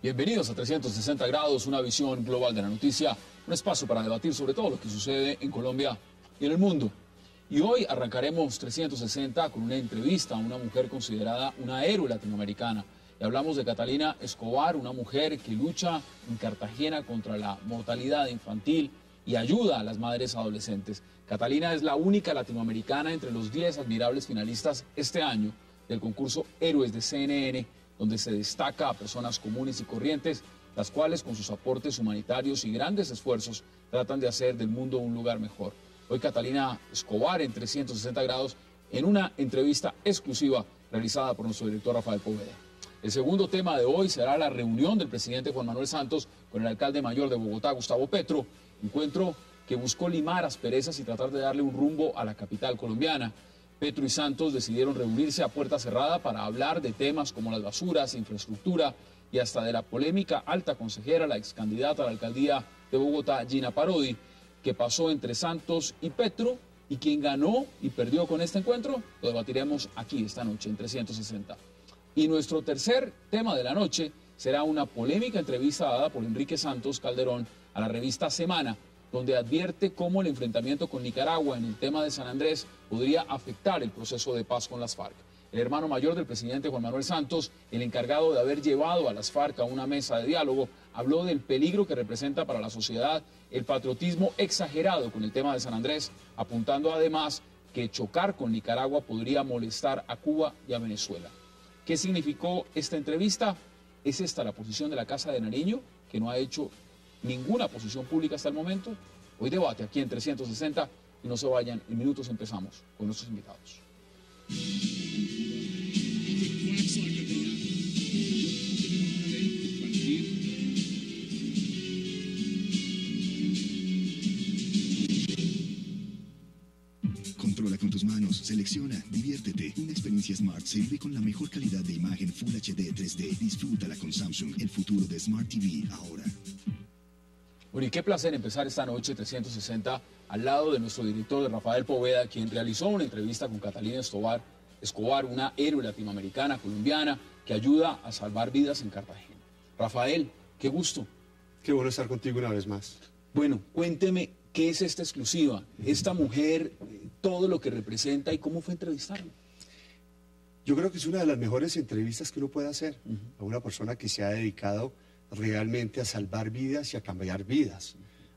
Bienvenidos a 360 grados, una visión global de la noticia, un espacio para debatir sobre todo lo que sucede en Colombia y en el mundo. Y hoy arrancaremos 360 con una entrevista a una mujer considerada una héroe latinoamericana. Y hablamos de Catalina Escobar, una mujer que lucha en Cartagena contra la mortalidad infantil y ayuda a las madres adolescentes. Catalina es la única latinoamericana entre los 10 admirables finalistas este año del concurso Héroes de CNN, donde se destaca a personas comunes y corrientes, las cuales con sus aportes humanitarios y grandes esfuerzos tratan de hacer del mundo un lugar mejor. Hoy Catalina Escobar en 360 grados en una entrevista exclusiva realizada por nuestro director Rafael Poveda. El segundo tema de hoy será la reunión del presidente Juan Manuel Santos con el alcalde mayor de Bogotá, Gustavo Petro, encuentro que buscó limar asperezas y tratar de darle un rumbo a la capital colombiana. Petro y Santos decidieron reunirse a puerta cerrada para hablar de temas como las basuras, infraestructura y hasta de la polémica alta consejera, la ex candidata a la alcaldía de Bogotá, Gina Parodi, que pasó entre Santos y Petro, y quien ganó y perdió con este encuentro, lo debatiremos aquí esta noche en 360. Y nuestro tercer tema de la noche será una polémica entrevista dada por Enrique Santos Calderón a la revista Semana, donde advierte cómo el enfrentamiento con Nicaragua en el tema de San Andrés podría afectar el proceso de paz con las FARC. El hermano mayor del presidente Juan Manuel Santos, el encargado de haber llevado a las FARC a una mesa de diálogo, habló del peligro que representa para la sociedad el patriotismo exagerado con el tema de San Andrés, apuntando además que chocar con Nicaragua podría molestar a Cuba y a Venezuela. ¿Qué significó esta entrevista? ¿Es esta la posición de la Casa de Nariño, que no ha hecho ninguna posición pública hasta el momento? Hoy debate aquí en 360 y no se vayan, en minutos empezamos con nuestros invitados. Controla con tus manos, selecciona, diviértete. Una experiencia Smart se vive con la mejor calidad de imagen Full HD 3D. Disfrútala con Samsung, el futuro de Smart TV ahora. Bueno, y qué placer empezar esta noche 360 al lado de nuestro director Rafael Poveda, quien realizó una entrevista con Catalina Escobar, una héroe latinoamericana, colombiana, que ayuda a salvar vidas en Cartagena. Rafael, qué gusto. Qué bueno estar contigo una vez más. Bueno, cuénteme, ¿qué es esta exclusiva? Esta mujer, todo lo que representa y cómo fue entrevistarla. Yo creo que es una de las mejores entrevistas que uno puede hacer a una persona que se ha dedicado realmente a salvar vidas y a cambiar vidas.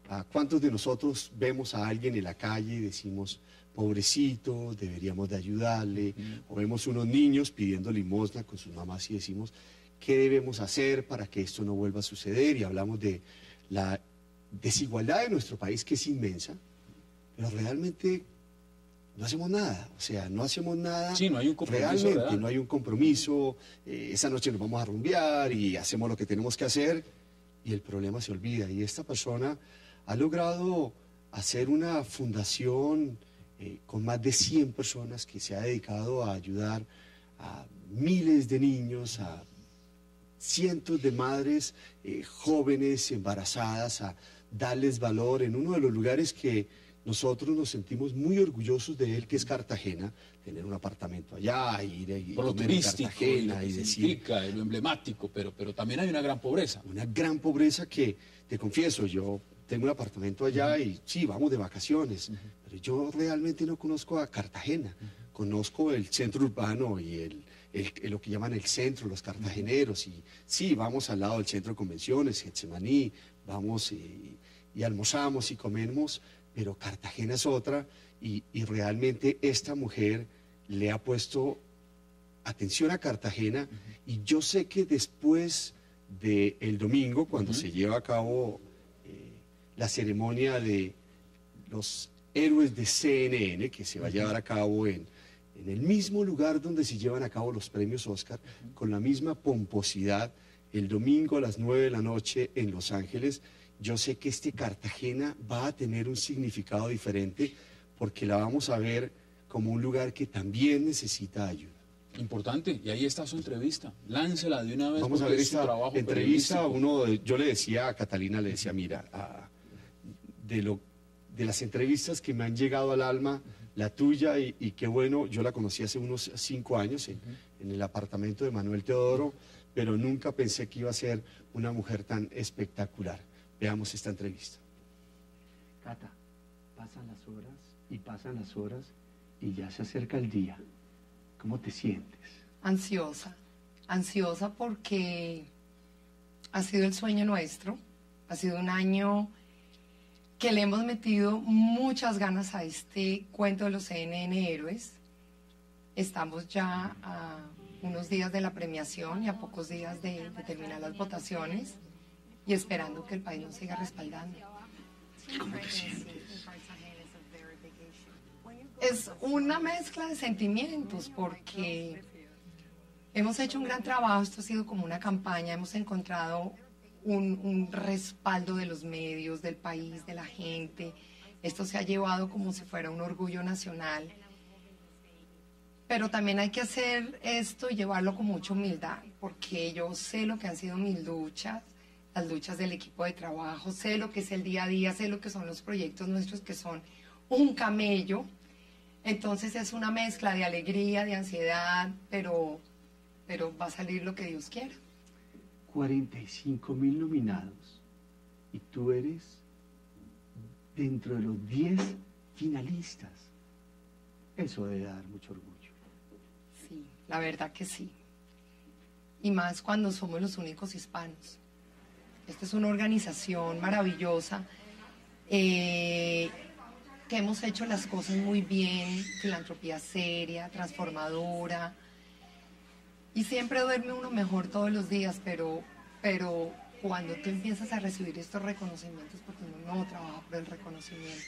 ¿A cuántos de nosotros vemos a alguien en la calle y decimos, pobrecito, deberíamos de ayudarle? O vemos unos niños pidiendo limosna con sus mamás y decimos, ¿qué debemos hacer para que esto no vuelva a suceder? Y hablamos de la desigualdad de nuestro país, que es inmensa, pero realmente no hacemos nada. O sea, no hacemos nada. Sí, no hay un compromiso. Realmente, ¿verdad? no hay un compromiso. Esa noche nos vamos a rumbear y hacemos lo que tenemos que hacer y el problema se olvida. Y esta persona ha logrado hacer una fundación con más de 100 personas que se ha dedicado a ayudar a miles de niños, a cientos de madres jóvenes, embarazadas, a darles valor en uno de los lugares que nosotros nos sentimos muy orgullosos de él, que es Cartagena, tener un apartamento allá, ir y Por lo comer en turístico, Cartagena y y lo decir... lo emblemático, pero también hay una gran pobreza. Una gran pobreza que, te confieso, yo tengo un apartamento allá y sí, vamos de vacaciones, pero yo realmente no conozco a Cartagena. Conozco el centro urbano y lo que llaman el centro, los cartageneros, y sí, vamos al lado del centro de convenciones, Getsemaní, vamos y almorzamos y comemos, pero Cartagena es otra, y realmente esta mujer le ha puesto atención a Cartagena, y yo sé que después del domingo, cuando se lleva a cabo la ceremonia de los héroes de CNN, que se va a llevar a cabo en el mismo lugar donde se llevan a cabo los premios Oscar, con la misma pomposidad, el domingo a las 9 de la noche en Los Ángeles. Yo sé que Cartagena va a tener un significado diferente porque la vamos a ver como un lugar que también necesita ayuda. Importante, y ahí está su entrevista. Láncela de una vez. Vamos a ver es su esta trabajo entrevista. periodístico. Yo le decía a Catalina, le decía, mira, de las entrevistas que me han llegado al alma, la tuya, y qué bueno, yo la conocí hace unos 5 años en el apartamento de Manuel Teodoro, pero nunca pensé que iba a ser una mujer tan espectacular. Veamos esta entrevista. Cata, pasan las horas y pasan las horas y ya se acerca el día. ¿Cómo te sientes? Ansiosa porque ha sido el sueño nuestro, ha sido un año que le hemos metido muchas ganas a este cuento de los CNN Héroes. Estamos ya a unos días de la premiación y a pocos días de terminar las votaciones y esperando que el país nos siga respaldando. ¿Cómo te sientes? Es una mezcla de sentimientos porque hemos hecho un gran trabajo, esto ha sido como una campaña, hemos encontrado un respaldo de los medios, del país, de la gente. Esto se ha llevado como si fuera un orgullo nacional. Pero también hay que hacer esto y llevarlo con mucha humildad, porque yo sé lo que han sido mis luchas, las luchas del equipo de trabajo, sé lo que es el día a día, sé lo que son los proyectos nuestros que son un camello. Entonces es una mezcla de alegría, de ansiedad, pero va a salir lo que Dios quiera. 45.000 nominados y tú eres dentro de los 10 finalistas. Eso debe dar mucho orgullo. Sí, la verdad que sí. Y más cuando somos los únicos hispanos. Esta es una organización maravillosa que hemos hecho las cosas muy bien, filantropía seria, transformadora. Y siempre duerme uno mejor todos los días, pero cuando tú empiezas a recibir estos reconocimientos, porque uno no trabaja por el reconocimiento,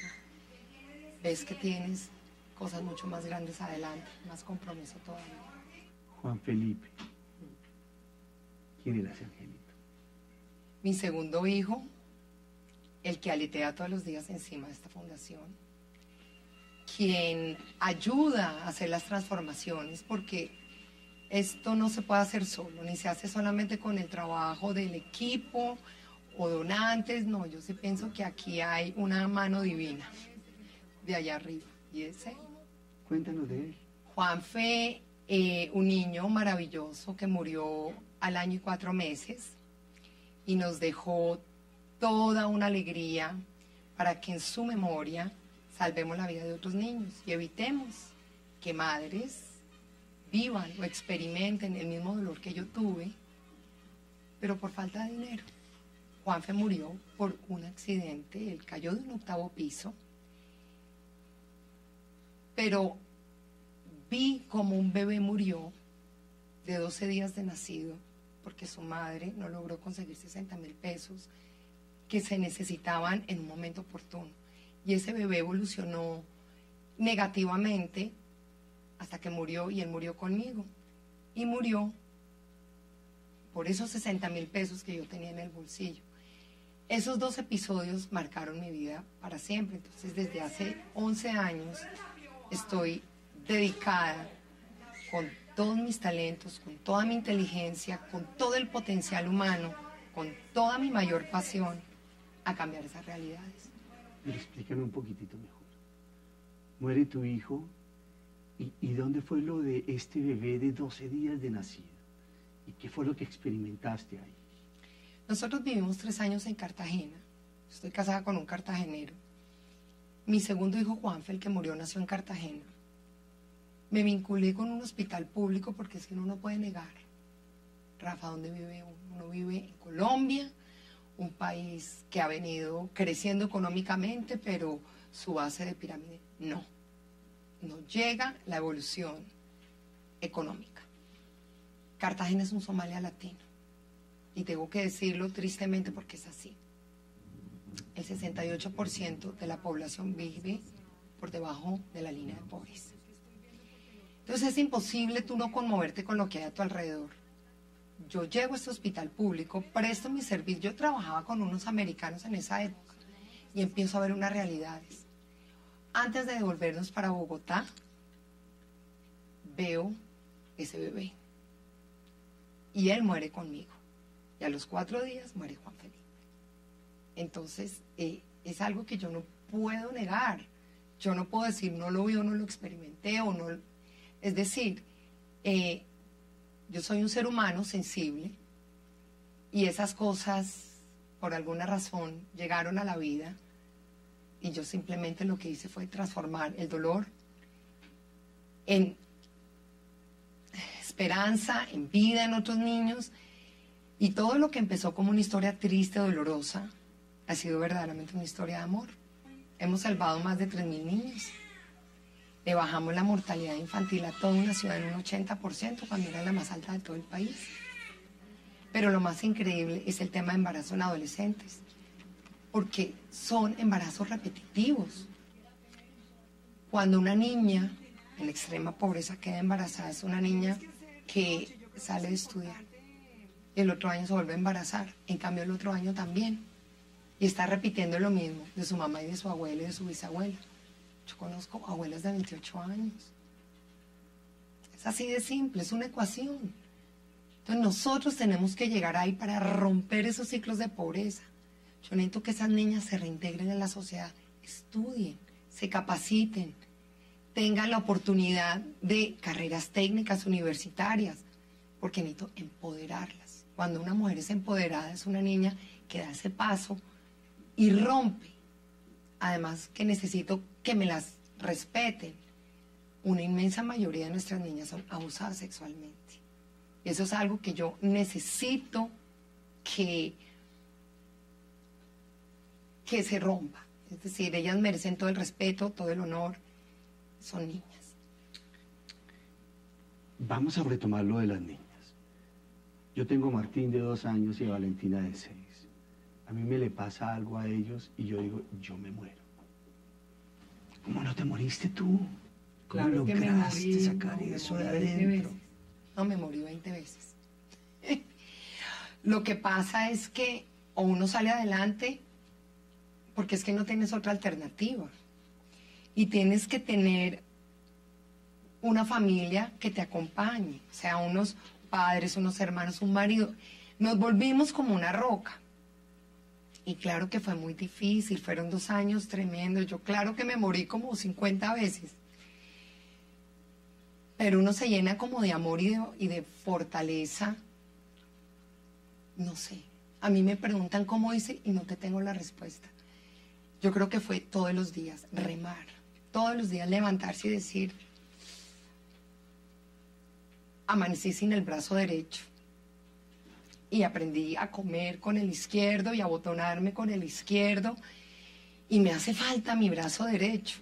ves que tienes cosas mucho más grandes adelante, más compromiso todavía. Juan Felipe, ¿quién era ese angelito? Mi segundo hijo, el que aletea todos los días encima de esta fundación, quien ayuda a hacer las transformaciones, porque esto no se puede hacer solo, ni se hace solamente con el trabajo del equipo o donantes, no, yo sí pienso que aquí hay una mano divina de allá arriba, y ese. Cuéntanos de él. Juan fue un niño maravilloso que murió al año y 4 meses y nos dejó toda una alegría para que en su memoria salvemos la vida de otros niños y evitemos que madres vivan o experimenten el mismo dolor que yo tuve, pero por falta de dinero. Juanfe murió por un accidente, él cayó de un 8º piso, pero vi como un bebé murió de 12 días de nacido, porque su madre no logró conseguir 60.000 pesos que se necesitaban en un momento oportuno. Y ese bebé evolucionó negativamente hasta que murió, y él murió conmigo. Y murió por esos 60.000 pesos que yo tenía en el bolsillo. Esos 2 episodios marcaron mi vida para siempre. Entonces, desde hace 11 años estoy dedicada con todos mis talentos, con toda mi inteligencia, con todo el potencial humano, con toda mi mayor pasión, a cambiar esas realidades. Pero explícame un poquitito mejor. Muere tu hijo, ¿y dónde fue lo de este bebé de 12 días de nacido? ¿Y qué fue lo que experimentaste ahí? Nosotros vivimos 3 años en Cartagena. Estoy casada con un cartagenero. Mi segundo hijo, Juanfe, el que murió, nació en Cartagena. Me vinculé con un hospital público porque es que uno no puede negar. Rafa, ¿dónde vive uno? Uno vive en Colombia, un país que ha venido creciendo económicamente, pero su base de pirámide no llega la evolución económica. Cartagena es un Somalia latino, y tengo que decirlo tristemente porque es así. El 68% de la población vive por debajo de la línea de pobreza. Entonces es imposible tú no conmoverte con lo que hay a tu alrededor. Yo llego a este hospital público, presto mi servicio, yo trabajaba con unos americanos en esa época, y empiezo a ver unas realidades. Antes de devolvernos para Bogotá, veo ese bebé, y él muere conmigo, y a los 4 días muere Juan Felipe. Entonces es algo que yo no puedo negar, yo no puedo decir no lo vi o no lo experimenté o no, es decir, yo soy un ser humano sensible, Y esas cosas, por alguna razón, llegaron a la vida y yo simplemente lo que hice fue transformar el dolor en esperanza, en vida en otros niños. Y todo lo que empezó como una historia triste, dolorosa, ha sido verdaderamente una historia de amor. Hemos salvado más de 3.000 niños. Le bajamos la mortalidad infantil a toda una ciudad en un 80% cuando era la más alta de todo el país. Pero lo más increíble es el tema de embarazo en adolescentes, porque son embarazos repetitivos. Cuando una niña en extrema pobreza queda embarazada, es una niña que sale de estudiar. El otro año se vuelve a embarazar, en cambio el otro año también. Y está repitiendo lo mismo de su mamá y de su abuela y de su bisabuela. Yo conozco abuelas de 28 años. Es así de simple, es una ecuación. Entonces nosotros tenemos que llegar ahí para romper esos ciclos de pobreza. Yo necesito que esas niñas se reintegren en la sociedad, estudien, se capaciten, tengan la oportunidad de carreras técnicas universitarias, porque necesito empoderarlas. Cuando una mujer es empoderada, es una niña que da ese paso y rompe. Además que necesito que me las respeten. Una inmensa mayoría de nuestras niñas son abusadas sexualmente. Y eso es algo que yo necesito que se rompa. Es decir, ellas merecen todo el respeto, todo el honor. Son niñas. Vamos a retomar lo de las niñas. Yo tengo a Martín de 2 años y a Valentina de 6. A mí me le pasa algo a ellos y yo digo, yo me muero. ¿Cómo no te moriste tú? ¿Cómo Claro que me lograste morí, sacar eso de adentro? No, me morí 20 veces. Lo que pasa es que o uno sale adelante porque es que no tienes otra alternativa. Y tienes que tener una familia que te acompañe, o sea, unos padres, unos hermanos, un marido. Nos volvimos como una roca. Y claro que fue muy difícil, fueron 2 años tremendos. Yo claro que me morí como 50 veces. Pero uno se llena como de amor y de fortaleza. No sé, a mí me preguntan cómo hice y no te tengo la respuesta. Yo creo que fue todos los días, remar. Todos los días levantarse y decir, amanecí sin el brazo derecho. Y aprendí a comer con el izquierdo y a abotonarme con el izquierdo. Y me hace falta mi brazo derecho.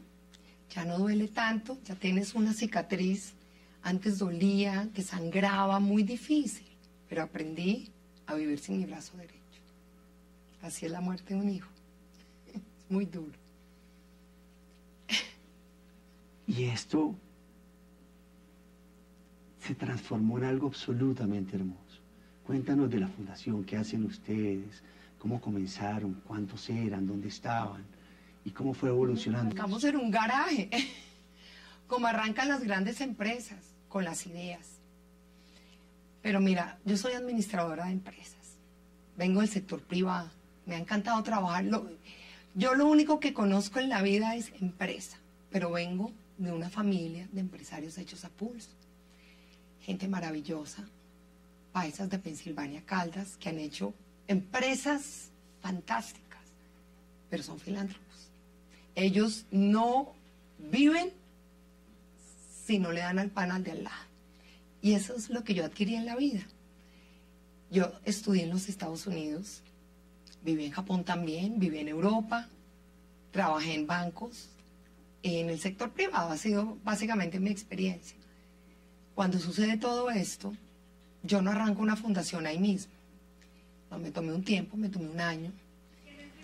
Ya no duele tanto, ya tienes una cicatriz. Antes dolía, te sangraba, muy difícil. Pero aprendí a vivir sin mi brazo derecho. Así es la muerte de un hijo. Es muy duro. Y esto se transformó en algo absolutamente hermoso. Cuéntanos de la fundación, qué hacen ustedes, cómo comenzaron, cuántos eran, dónde estaban y cómo fue evolucionando. Arrancamos en un garaje, como arrancan las grandes empresas, con las ideas. Pero mira, yo soy administradora de empresas, vengo del sector privado, me ha encantado trabajar. Yo lo único que conozco en la vida es empresa, pero vengo de una familia de empresarios hechos a pulso. Gente maravillosa, paisas de Pensilvania, Caldas, que han hecho empresas fantásticas, pero son filántropos. Ellos no viven si no le dan al pan al de al lado. Y eso es lo que yo adquirí en la vida. Yo estudié en los Estados Unidos, viví en Japón también, viví en Europa, trabajé en bancos, en el sector privado, ha sido básicamente mi experiencia. Cuando sucede todo esto, yo no arranco una fundación ahí mismo. No, me tomé un tiempo, me tomé un año,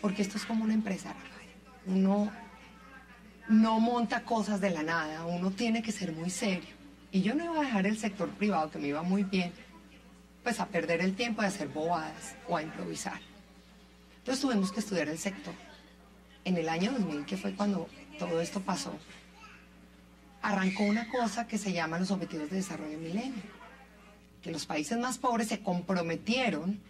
porque esto es como una empresa, Rafael. Uno no monta cosas de la nada, uno tiene que ser muy serio. Y yo no iba a dejar el sector privado, que me iba muy bien, pues a perder el tiempo de hacer bobadas o a improvisar. Entonces tuvimos que estudiar el sector. En el año 2000, que fue cuando todo esto pasó, arrancó una cosa que se llama los Objetivos de Desarrollo del Milenio, que los países más pobres se comprometieron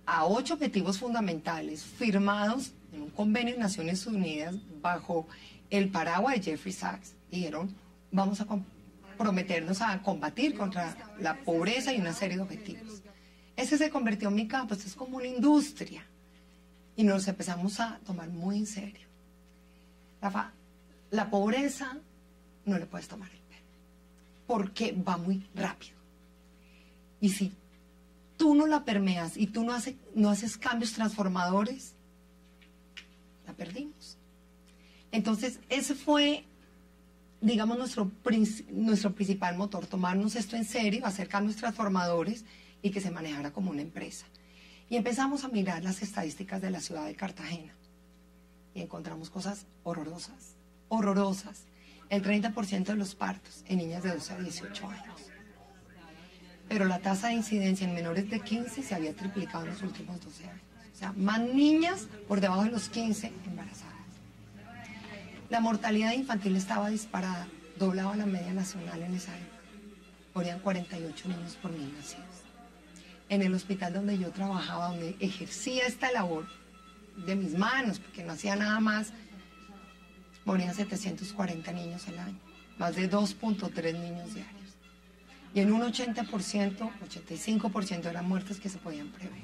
a 8 objetivos fundamentales firmados en un convenio de Naciones Unidas bajo el paraguas de Jeffrey Sachs. Dijeron, vamos a comprometernos a combatir contra la pobreza y una serie de objetivos. ese se convirtió en mi campo, esto es como una industria. Y nos empezamos a tomar muy en serio. La pobreza no le puedes tomar el pelo, porque va muy rápido. Y si tú no la permeas y tú no haces cambios transformadores, la perdimos. Entonces, ese fue, digamos, nuestro principal motor, tomarnos esto en serio, hacer cambios transformadores y que se manejara como una empresa. Y empezamos a mirar las estadísticas de la ciudad de Cartagena y encontramos cosas horrorosas, horrorosas. El 30% de los partos en niñas de 12 a 18 años. Pero la tasa de incidencia en menores de 15 se había triplicado en los últimos 12 años. O sea, más niñas por debajo de los 15 embarazadas. La mortalidad infantil estaba disparada, doblaba la media nacional en esa época. Morían 48 niños por 1000 nacidos. En el hospital donde yo trabajaba, donde ejercía esta labor de mis manos, porque no hacía nada más, morían 740 niños al año, más de 2.3 niños diarios. Y en un 80%, 85% eran muertes que se podían prever.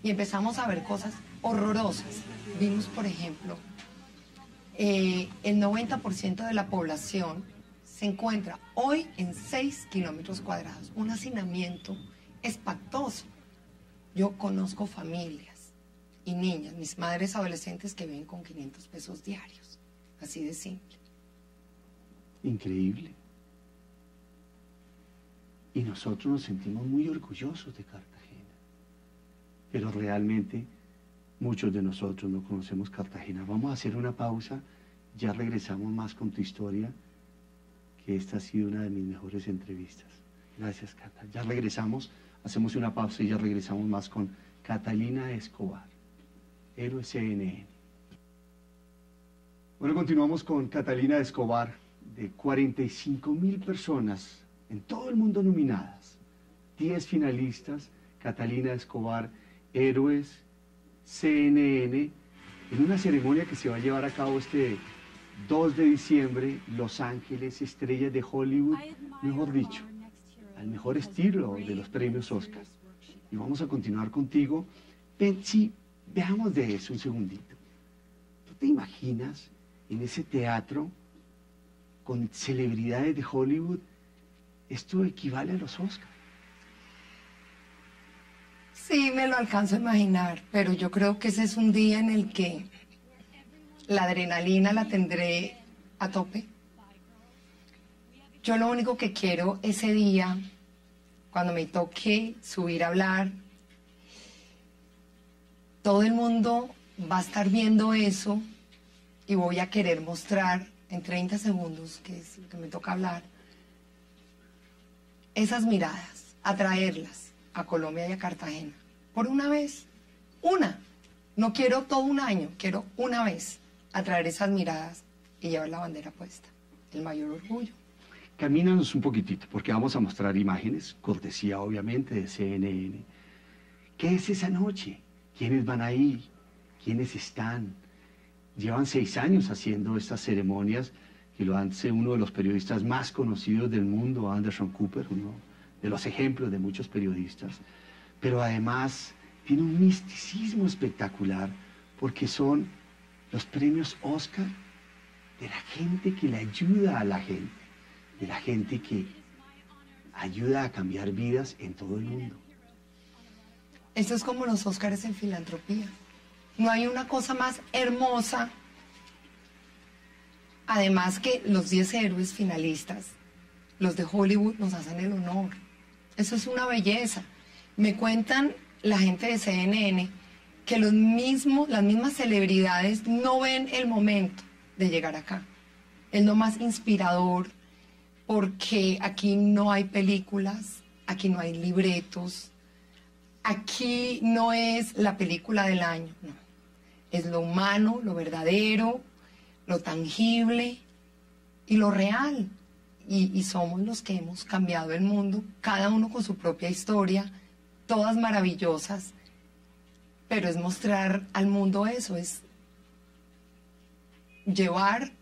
Y empezamos a ver cosas horrorosas. Vimos, por ejemplo, el 90% de la población se encuentra hoy en 6 kilómetros cuadrados. Un hacinamiento espantoso. Yo conozco familias y niñas, mis madres adolescentes que viven con 500 pesos diarios. Así de simple. Increíble. Y nosotros nos sentimos muy orgullosos de Cartagena. Pero realmente muchos de nosotros no conocemos Cartagena. Vamos a hacer una pausa, ya regresamos más con tu historia, que esta ha sido una de mis mejores entrevistas. Gracias, Cata. Ya regresamos, hacemos una pausa y ya regresamos más con Catalina Escobar, héroe CNN. Bueno, continuamos con Catalina Escobar, de 45.000 personas en todo el mundo nominadas, 10 finalistas, Catalina Escobar, héroes CNN, en una ceremonia que se va a llevar a cabo este 2 de diciembre, Los Ángeles, estrellas de Hollywood, mejor dicho, al mejor estilo de los premios Oscar. Y vamos a continuar contigo. Sí, veamos de eso un segundito. ¿Tú te imaginas en ese teatro con celebridades de Hollywood? Esto equivale a los Oscars. Sí, me lo alcanzo a imaginar, pero yo creo que ese es un día en el que la adrenalina la tendré a tope. Yo lo único que quiero ese día, cuando me toque subir a hablar, todo el mundo va a estar viendo eso y voy a querer mostrar en 30 segundos, que es lo que me toca hablar, esas miradas, atraerlas a Colombia y a Cartagena. Por una vez, una. No quiero todo un año, quiero una vez atraer esas miradas y llevar la bandera puesta. El mayor orgullo. Camínanos un poquitito, porque vamos a mostrar imágenes, cortesía obviamente de CNN. ¿Qué es esa noche? ¿Quiénes van ahí? ¿Quiénes están? Llevan 6 años haciendo estas ceremonias y lo hace uno de los periodistas más conocidos del mundo, Anderson Cooper, uno de los ejemplos de muchos periodistas. Pero además tiene un misticismo espectacular porque son los premios Oscar de la gente que le ayuda a la gente, de la gente que ayuda a cambiar vidas en todo el mundo. Esto es como los Óscares en filantropía. No hay una cosa más hermosa. Además que los 10 héroes finalistas, los de Hollywood, nos hacen el honor. Eso es una belleza. Me cuentan la gente de CNN que las mismas celebridades no ven el momento de llegar acá. Es lo más inspirador porque aquí no hay películas, aquí no hay libretos, aquí no es la película del año, no. Es lo humano, lo verdadero, lo tangible y lo real. Y somos los que hemos cambiado el mundo, cada uno con su propia historia, todas maravillosas, pero es mostrar al mundo eso, es llevar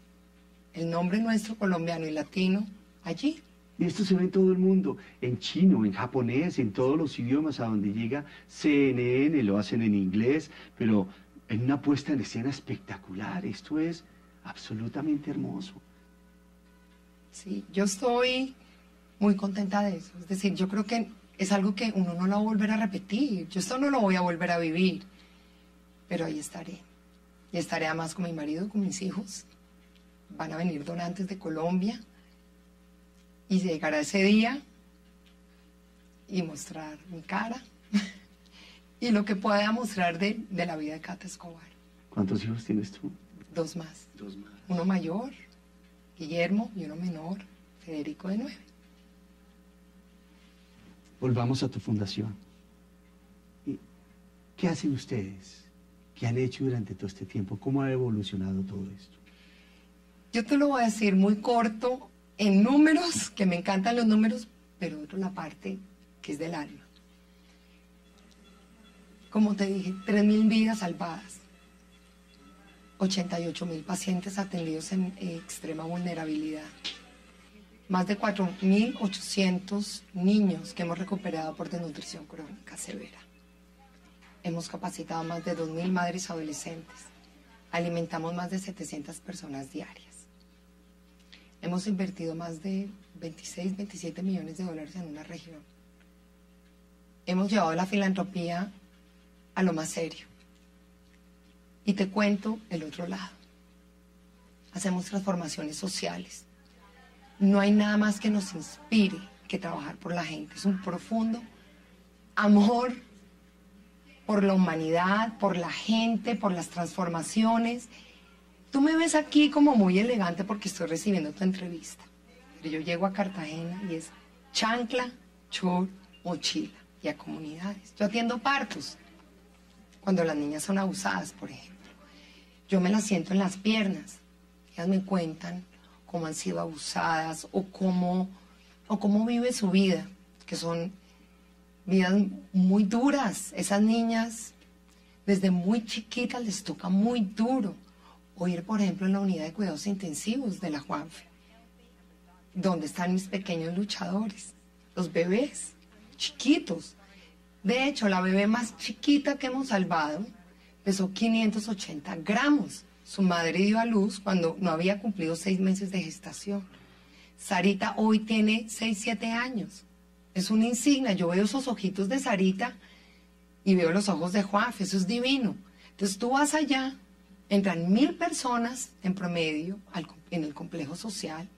el nombre nuestro colombiano y latino allí. Y esto se ve en todo el mundo, en chino, en japonés, en todos los idiomas a donde llega CNN, lo hacen en inglés, pero en una puesta en escena espectacular. Esto es absolutamente hermoso. Sí, yo estoy muy contenta de eso. Es decir, yo creo que es algo que uno no lo va a volver a repetir. Yo esto no lo voy a volver a vivir, pero ahí estaré. Y estaré además con mi marido, con mis hijos. Van a venir donantes de Colombia. Y llegará ese día y mostrar mi cara y lo que pueda mostrar de la vida de Cata Escobar. ¿Cuántos hijos tienes tú? 2 más. 2 más. Uno mayor, Guillermo, y uno menor, Federico, de 9. Volvamos a tu fundación. ¿Qué hacen ustedes? ¿Qué han hecho durante todo este tiempo? ¿Cómo ha evolucionado todo esto? Yo te lo voy a decir muy corto, en números, que me encantan los números, pero otro la parte que es del alma. Como te dije, 3.000 vidas salvadas, 88.000 pacientes atendidos en extrema vulnerabilidad, más de 4.800 niños que hemos recuperado por desnutrición crónica severa. Hemos capacitado más de 2.000 madres adolescentes, alimentamos más de 700 personas diarias. Hemos invertido más de 26, 27 millones de dólares en una región. Hemos llevado la filantropía a lo más serio. Y te cuento el otro lado. Hacemos transformaciones sociales. No hay nada más que nos inspire que trabajar por la gente. Es un profundo amor por la humanidad, por la gente, por las transformaciones. Tú me ves aquí como muy elegante porque estoy recibiendo tu entrevista. Pero yo llego a Cartagena y es chancla, chor, mochila y a comunidades. Yo atiendo partos cuando las niñas son abusadas, por ejemplo. Yo me las siento en las piernas. Ellas me cuentan cómo han sido abusadas o cómo vive su vida, que son vidas muy duras. Esas niñas desde muy chiquitas les toca muy duro. O ir, por ejemplo, en la unidad de cuidados intensivos de la Juanfe, donde están mis pequeños luchadores, los bebés chiquitos. De hecho, la bebé más chiquita que hemos salvado pesó 580 gramos. Su madre dio a luz cuando no había cumplido 6 meses de gestación. Sarita hoy tiene 6, 7 años. Es una insignia. Yo veo esos ojitos de Sarita y veo los ojos de Juanfe. Eso es divino. Entonces tú vas allá. Entran 1.000 personas en promedio en el complejo social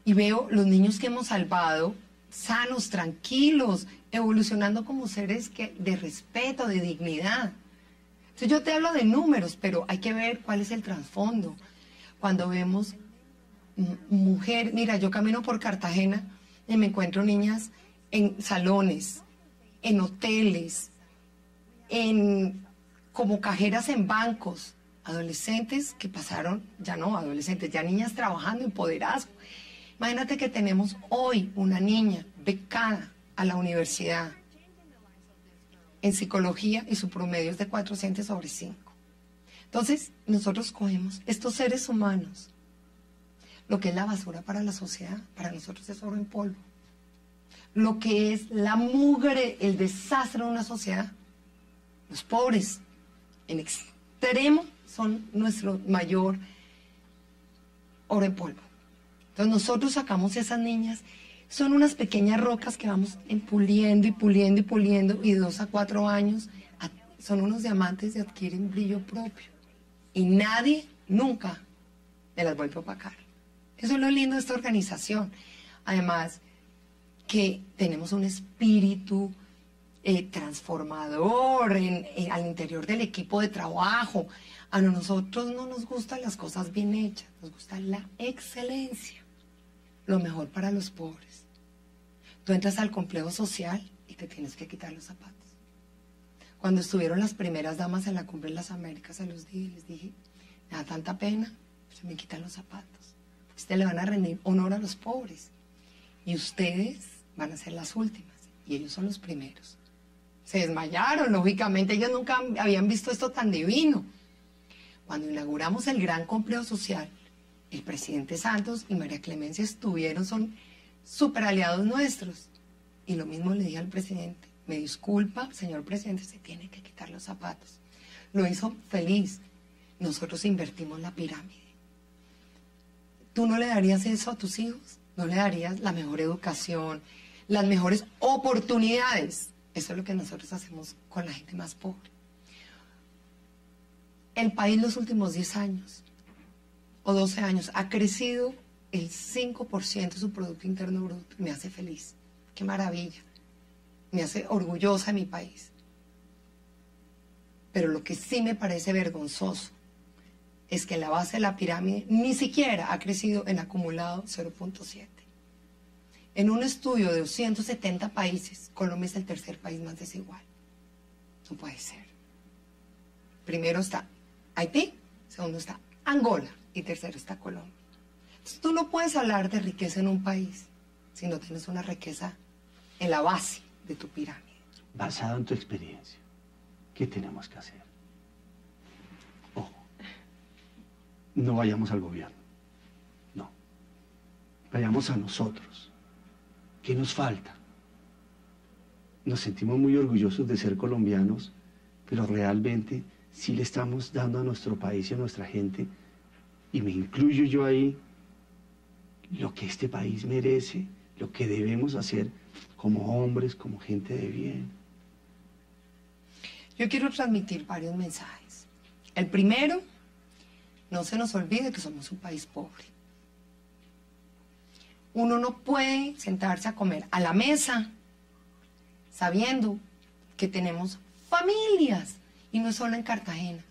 y veo los niños que hemos salvado sanos, tranquilos, evolucionando como seres de respeto, de dignidad. Entonces yo te hablo de números, pero hay que ver cuál es el trasfondo. Cuando vemos mujeres, mira, yo camino por Cartagena y me encuentro niñas en salones, en hoteles, como cajeras en bancos, adolescentes que pasaron, ya no adolescentes, ya niñas trabajando, empoderadas. Imagínate que tenemos hoy una niña becada a la universidad en psicología y su promedio es de 400 sobre 5. Entonces, nosotros cogemos estos seres humanos, lo que es la basura para la sociedad, para nosotros es oro en polvo. Lo que es la mugre, el desastre de una sociedad, los pobres, en extremo, son nuestro mayor oro en polvo. Entonces nosotros sacamos esas niñas, son unas pequeñas rocas que vamos puliendo y puliendo y puliendo, y de 2 a 4 años son unos diamantes y adquieren brillo propio. Y nadie, nunca, me las vuelve a opacar. Eso es lo lindo de esta organización. Además, que tenemos un espíritu transformador al interior del equipo de trabajo. A nosotros no nos gustan las cosas bien hechas, nos gusta la excelencia, lo mejor para los pobres. Tú entras al complejo social y te tienes que quitar los zapatos. Cuando estuvieron las primeras damas en la Cumbre de las Américas, se los dije, les dije, me da tanta pena, se me quitan los zapatos. Ustedes le van a rendir honor a los pobres y ustedes van a ser las últimas y ellos son los primeros. Se desmayaron, lógicamente, ellos nunca habían visto esto tan divino. Cuando inauguramos el gran complejo social el presidente Santos y María Clemencia son súper aliados nuestros. Y lo mismo le dije al presidente, me disculpa, señor presidente, se tiene que quitar los zapatos. Lo hizo feliz. Nosotros invertimos la pirámide. ¿Tú no le darías eso a tus hijos? ¿No le darías la mejor educación, las mejores oportunidades? Eso es lo que nosotros hacemos con la gente más pobre. El país los últimos 10 años o 12 años ha crecido el 5% de su Producto Interno Bruto. Me hace feliz. Qué maravilla. Me hace orgullosa de mi país. Pero lo que sí me parece vergonzoso es que en la base de la pirámide ni siquiera ha crecido en acumulado 0.7. En un estudio de 270 países, Colombia es el tercer país más desigual. No puede ser. Primero está Haití, segundo está Angola y tercero está Colombia. Entonces, tú no puedes hablar de riqueza en un país si no tienes una riqueza en la base de tu pirámide. Basado en tu experiencia, ¿qué tenemos que hacer? Ojo, no vayamos al gobierno, no. Vayamos a nosotros. ¿Qué nos falta? Nos sentimos muy orgullosos de ser colombianos, pero realmente sí le estamos dando a nuestro país y a nuestra gente, y me incluyo yo ahí, lo que este país merece, lo que debemos hacer como hombres, como gente de bien. Yo quiero transmitir varios mensajes. El primero, no se nos olvide que somos un país pobre. Uno no puede sentarse a comer a la mesa sabiendo que tenemos familias. Y no es solo en Cartagena,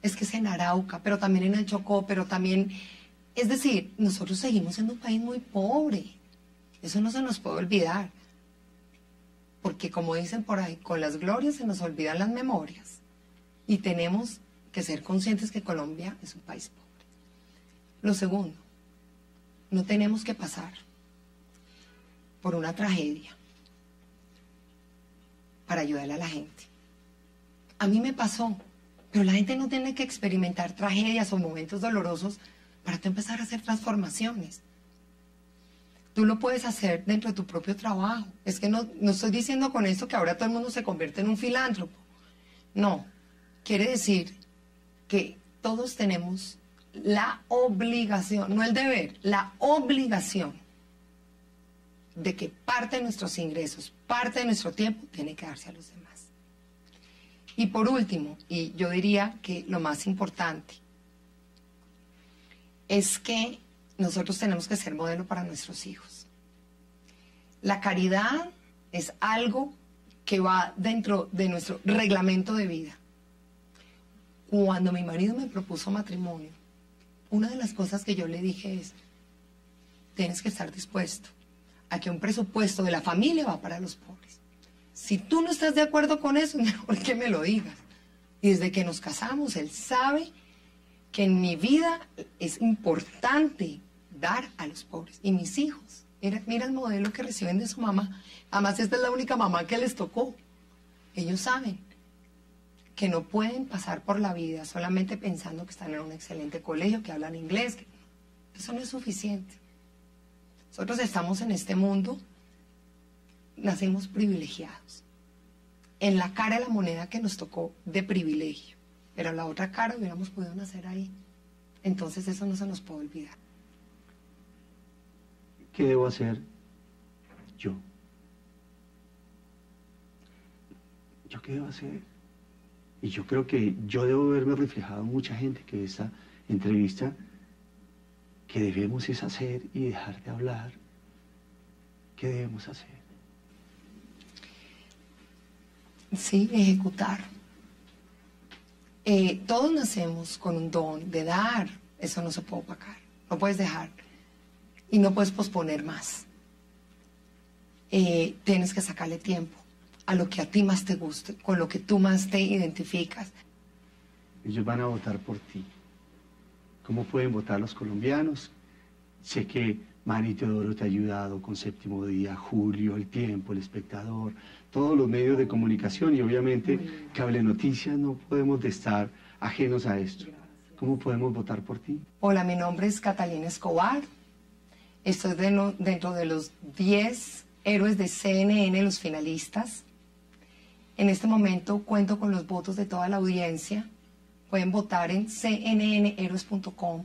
es que es en Arauca, pero también en el Chocó, pero también... Es decir, nosotros seguimos siendo un país muy pobre. Eso no se nos puede olvidar. Porque como dicen por ahí, con las glorias se nos olvidan las memorias. Y tenemos que ser conscientes que Colombia es un país pobre. Lo segundo, no tenemos que pasar por una tragedia para ayudarle a la gente. A mí me pasó, pero la gente no tiene que experimentar tragedias o momentos dolorosos para tú empezar a hacer transformaciones. Tú lo puedes hacer dentro de tu propio trabajo. Es que no estoy diciendo con esto que ahora todo el mundo se convierte en un filántropo. No, quiere decir que todos tenemos la obligación, no el deber, la obligación de que parte de nuestros ingresos, parte de nuestro tiempo, tiene que darse a los demás. Y por último, y yo diría que lo más importante, es que nosotros tenemos que ser modelo para nuestros hijos. La caridad es algo que va dentro de nuestro reglamento de vida. Cuando mi marido me propuso matrimonio, una de las cosas que yo le dije es, tienes que estar dispuesto a que un presupuesto de la familia va para los pobres. Si tú no estás de acuerdo con eso, mejor que me lo digas. Y desde que nos casamos, él sabe que en mi vida es importante dar a los pobres. Y mis hijos, mira el modelo que reciben de su mamá. Además, esta es la única mamá que les tocó. Ellos saben que no pueden pasar por la vida solamente pensando que están en un excelente colegio, que hablan inglés. Eso no es suficiente. Nosotros estamos en este mundo, nacimos privilegiados. En la cara de la moneda que nos tocó de privilegio. Pero la otra cara hubiéramos podido nacer ahí. Entonces eso no se nos puede olvidar. ¿Qué debo hacer yo? ¿Yo qué debo hacer? Y yo creo que yo debo verme reflejado en mucha gente que ve esta entrevista, que debemos es hacer y dejar de hablar. ¿Qué debemos hacer? Sí, ejecutar. Todos nacemos con un don de dar. Eso no se puede opacar. No puedes dejar. Y no puedes posponer más. Tienes que sacarle tiempo a lo que a ti más te guste, con lo que tú más te identificas. Ellos van a votar por ti. ¿Cómo pueden votar los colombianos? Sé que Manny Teodoro te ha ayudado con Séptimo Día, Julio, El Tiempo, El Espectador, todos los medios de comunicación y obviamente Cable Noticias, no podemos de estar ajenos a esto. ¿Cómo podemos votar por ti? Hola, mi nombre es Catalina Escobar. Estoy dentro de los 10 héroes de CNN, los finalistas. En este momento cuento con los votos de toda la audiencia. Pueden votar en cnnheroes.com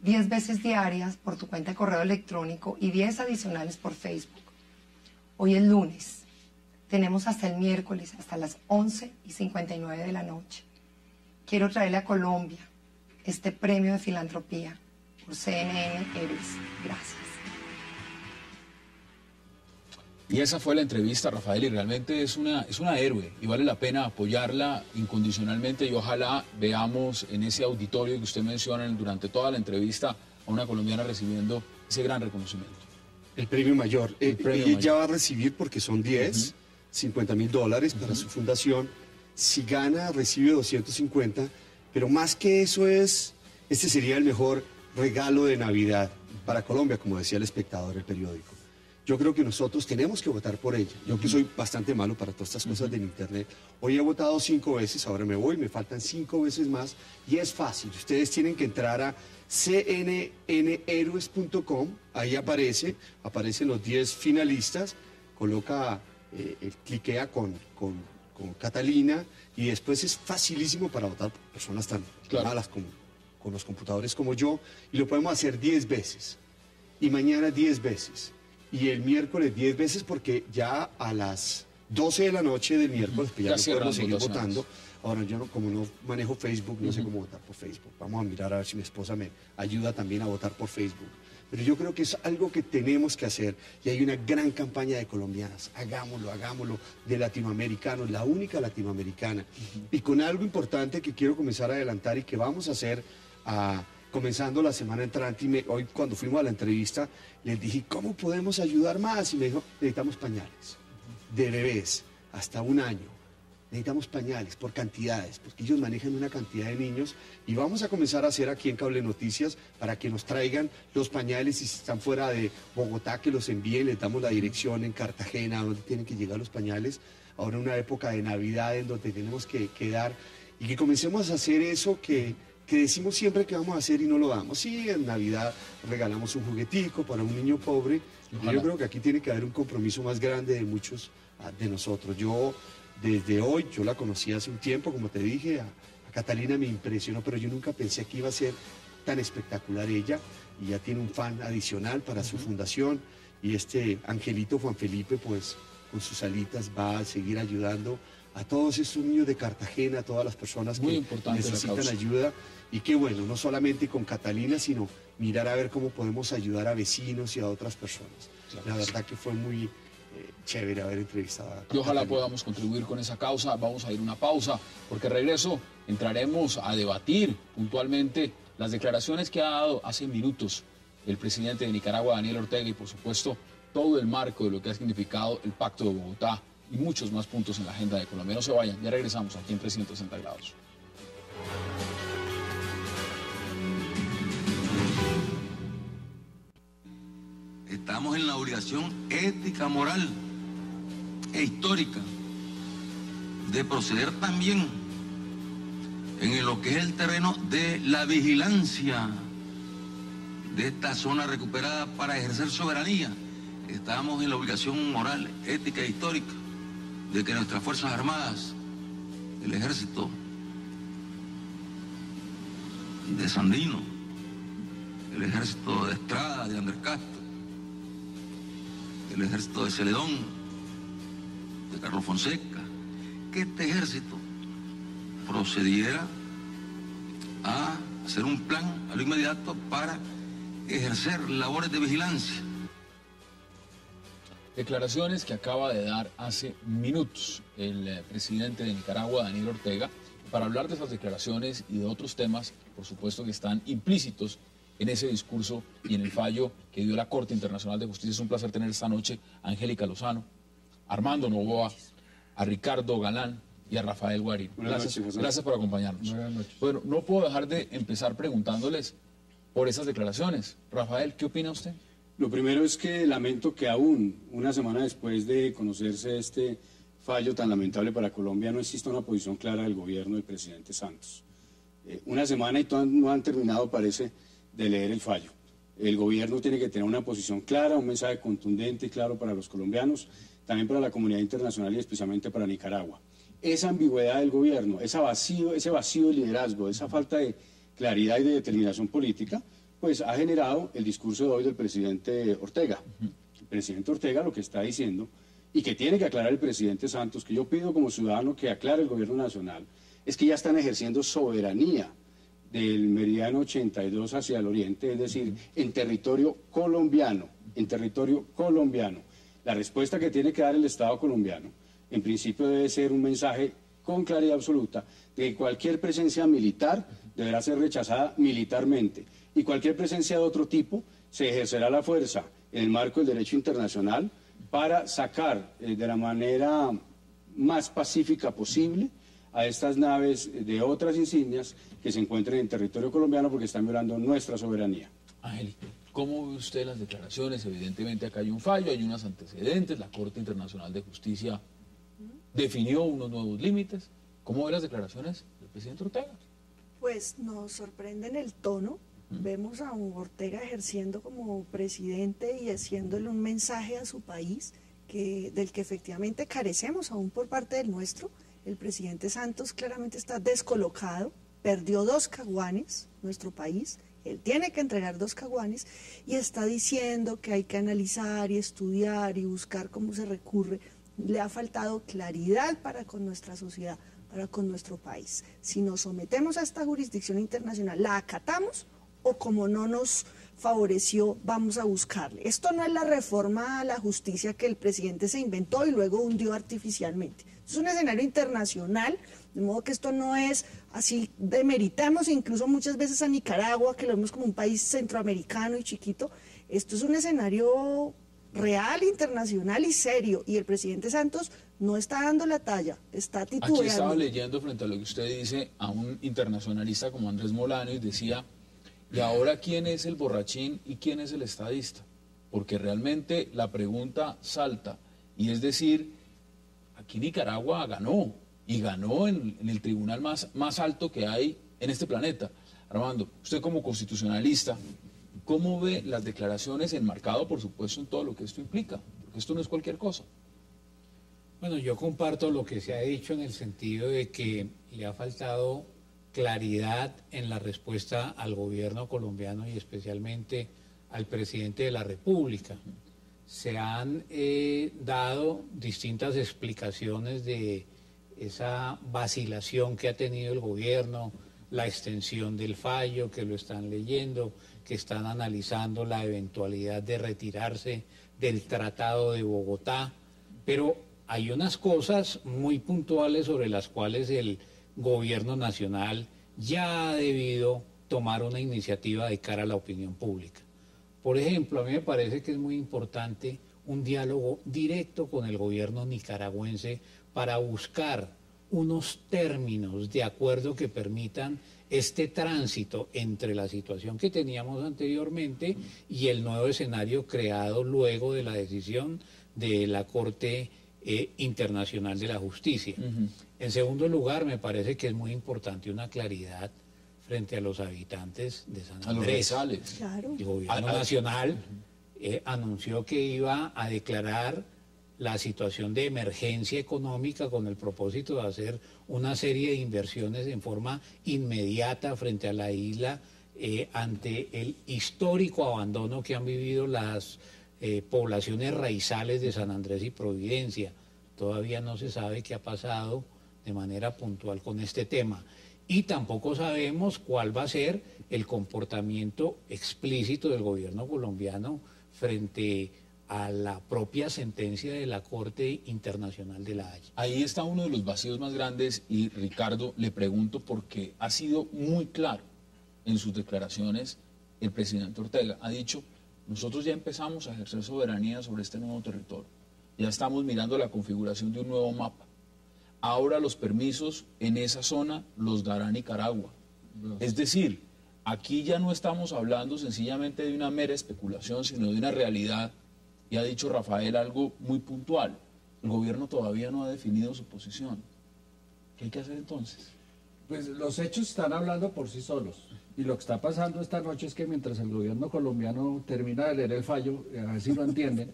10 veces diarias por tu cuenta de correo electrónico y 10 adicionales por Facebook. Hoy es lunes. Tenemos hasta el miércoles, hasta las 11:59 de la noche. Quiero traerle a Colombia este premio de filantropía por CNN Héroes. Gracias. Y esa fue la entrevista, Rafael, y realmente es una héroe y vale la pena apoyarla incondicionalmente y ojalá veamos en ese auditorio que usted menciona durante toda la entrevista a una colombiana recibiendo ese gran reconocimiento. El premio mayor. premio Ella mayor. va a recibir, porque son 10, $50.000 para su fundación. Si gana, recibe 250, pero más que eso este sería el mejor regalo de Navidad para Colombia, como decía El Espectador, el periódico. Yo creo que nosotros tenemos que votar por ella. Yo que soy bastante malo para todas estas cosas del internet. Hoy he votado 5 veces, ahora me voy, me faltan 5 veces más. Y es fácil, ustedes tienen que entrar a cnnheroes.com, ahí aparecen los 10 finalistas, coloca, cliquea con Catalina y después es facilísimo para votar por personas tan malas con los computadores como yo. Y lo podemos hacer 10 veces. Y mañana 10 veces. Y el miércoles 10 veces, porque ya a las 12 de la noche del miércoles, pues ya no podemos seguir votando. Ahora yo como no manejo Facebook, no sé cómo votar por Facebook. Vamos a mirar a ver si mi esposa me ayuda también a votar por Facebook. Pero yo creo que es algo que tenemos que hacer y hay una gran campaña de colombianas. Hagámoslo, de latinoamericanos, la única latinoamericana. Y con algo importante que quiero comenzar a adelantar y que vamos a hacer comenzando la semana entrante, hoy cuando fuimos a la entrevista, les dije, ¿cómo podemos ayudar más? Y me dijo, necesitamos pañales, de bebés, hasta 1 año. Necesitamos pañales por cantidades, porque ellos manejan una cantidad de niños y vamos a comenzar a hacer aquí en Cable Noticias para que nos traigan los pañales y si están fuera de Bogotá que los envíen, les damos la dirección en Cartagena, donde tienen que llegar los pañales. Ahora una época de Navidad en donde tenemos que dar y que comencemos a hacer eso que decimos siempre que vamos a hacer y no lo damos. Sí, en Navidad regalamos un juguetico para un niño pobre. Yo creo que aquí tiene que haber un compromiso más grande de muchos de nosotros. Desde hoy, yo la conocí hace un tiempo, como te dije, a Catalina me impresionó, pero yo nunca pensé que iba a ser tan espectacular ella. Y ya tiene un fan adicional para su fundación. Y este angelito Juan Felipe, pues, con sus alitas va a seguir ayudando a todos estos niños de Cartagena, a todas las personas que necesitan ayuda. Y qué bueno, no solamente con Catalina, sino mirar a ver cómo podemos ayudar a vecinos y a otras personas. La verdad que fue muy chévere haber entrevistado a Catalina. Y ojalá podamos contribuir con esa causa. Vamos a ir a una pausa, porque regreso entraremos a debatir puntualmente las declaraciones que ha dado hace minutos el presidente de Nicaragua, Daniel Ortega, y por supuesto todo el marco de lo que ha significado el Pacto de Bogotá y muchos más puntos en la agenda de Colombia. No se vayan, ya regresamos aquí en 360 grados. Estamos en la obligación ética, moral e histórica de proceder también en lo que es el terreno de la vigilancia de esta zona recuperada para ejercer soberanía. Estamos en la obligación moral, ética e histórica de que nuestras Fuerzas Armadas, el Ejército de Sandino, el Ejército de Estrada, de Andrés Castro, el Ejército de Celedón, de Carlos Fonseca, que este ejército procediera a hacer un plan a lo inmediato para ejercer labores de vigilancia. Declaraciones que acaba de dar hace minutos el presidente de Nicaragua, Daniel Ortega, para hablar de esas declaraciones y de otros temas, por supuesto, que están implícitos en ese discurso y en el fallo que dio la Corte Internacional de Justicia. Es un placer tener esta noche a Angélica Lozano, a Armando Novoa, a Ricardo Galán y a Rafael Guarín. Gracias por acompañarnos. Buenas noches. Bueno, no puedo dejar de empezar preguntándoles por esas declaraciones. Rafael, ¿qué opina usted? Lo primero es que lamento que aún una semana después de conocerse este fallo tan lamentable para Colombia no exista una posición clara del gobierno del presidente Santos. una semana y no han terminado, parece, de leer el fallo. El gobierno tiene que tener una posición clara, un mensaje contundente y claro para los colombianos, también para la comunidad internacional y especialmente para Nicaragua. Esa ambigüedad del gobierno, ese vacío de liderazgo, esa falta de claridad y de determinación política, pues ha generado el discurso de hoy del presidente Ortega. El presidente Ortega lo que está diciendo, y que tiene que aclarar el presidente Santos, que yo pido como ciudadano que aclare el gobierno nacional, es que ya están ejerciendo soberanía del meridiano 82 hacia el oriente, es decir, en territorio colombiano, La respuesta que tiene que dar el Estado colombiano, en principio debe ser un mensaje con claridad absoluta de que cualquier presencia militar deberá ser rechazada militarmente y cualquier presencia de otro tipo se ejercerá la fuerza en el marco del derecho internacional para sacar de la manera más pacífica posible a estas naves de otras insignias que se encuentren en territorio colombiano porque están violando nuestra soberanía. Ángel, ¿cómo ve usted las declaraciones? Evidentemente acá hay un fallo, hay unos antecedentes, la Corte Internacional de Justicia definió unos nuevos límites. ¿Cómo ve las declaraciones del presidente Ortega? Pues nos sorprende en el tono. Vemos a un Ortega ejerciendo como presidente y haciéndole un mensaje a su país del que efectivamente carecemos aún por parte del nuestro. El presidente Santos claramente está descolocado, perdió 2 caguanes, nuestro país, él tiene que entregar 2 caguanes y está diciendo que hay que analizar y estudiar y buscar cómo se recurre. Le ha faltado claridad para con nuestra sociedad, para con nuestro país. Si nos sometemos a esta jurisdicción internacional, ¿la acatamos o como no nos favoreció, vamos a buscarle? Esto no es la reforma a la justicia que el presidente se inventó y luego hundió artificialmente. Es un escenario internacional, de modo que esto no es así, demeritamos incluso muchas veces a Nicaragua, que lo vemos como un país centroamericano y chiquito. Esto es un escenario real, internacional y serio, y el presidente Santos no está dando la talla, está titubeando. Aquí estaba leyendo, frente a lo que usted dice, a un internacionalista como Andrés Molano y decía, ¿y ahora quién es el borrachín y quién es el estadista? Porque realmente la pregunta salta, y es decir, aquí Nicaragua ganó, y ganó en el tribunal más alto que hay en este planeta. Armando, usted como constitucionalista, ¿cómo ve las declaraciones enmarcado, por supuesto, en todo lo que esto implica? Porque esto no es cualquier cosa. Bueno, yo comparto lo que se ha dicho en el sentido de que le ha faltado claridad en la respuesta al gobierno colombiano y especialmente al presidente de la República. Se han dado distintas explicaciones de esa vacilación que ha tenido el gobierno, la extensión del fallo, que lo están leyendo, que están analizando la eventualidad de retirarse del Tratado de Bogotá, pero hay unas cosas muy puntuales sobre las cuales el gobierno nacional ya ha debido tomar una iniciativa de cara a la opinión pública. Por ejemplo, a mí me parece que es muy importante un diálogo directo con el gobierno nicaragüense para buscar unos términos de acuerdo que permitan este tránsito entre la situación que teníamos anteriormente y el nuevo escenario creado luego de la decisión de la Corte Internacional de la Justicia. En segundo lugar, me parece que es muy importante una claridad frente a los habitantes de San Andrés. Claro. El gobierno nacional anunció que iba a declarar la situación de emergencia económica con el propósito de hacer una serie de inversiones en forma inmediata frente a la isla ante el histórico abandono que han vivido las poblaciones raizales de San Andrés y Providencia. Todavía no se sabe qué ha pasado de manera puntual con este tema. Y tampoco sabemos cuál va a ser el comportamiento explícito del gobierno colombiano frente a la propia sentencia de la Corte Internacional de la Haya. Ahí está uno de los vacíos más grandes y Ricardo, le pregunto porque ha sido muy claro en sus declaraciones el presidente Ortega. Ha dicho, nosotros ya empezamos a ejercer soberanía sobre este nuevo territorio. Ya estamos mirando la configuración de un nuevo mapa. Ahora los permisos en esa zona los dará Nicaragua. Es decir, aquí ya no estamos hablando sencillamente de una mera especulación, sino de una realidad. Y ha dicho Rafael algo muy puntual. El gobierno todavía no ha definido su posición. ¿Qué hay que hacer entonces? Pues los hechos están hablando por sí solos. Y lo que está pasando esta noche es que mientras el gobierno colombiano termina de leer el fallo, a ver si lo entienden,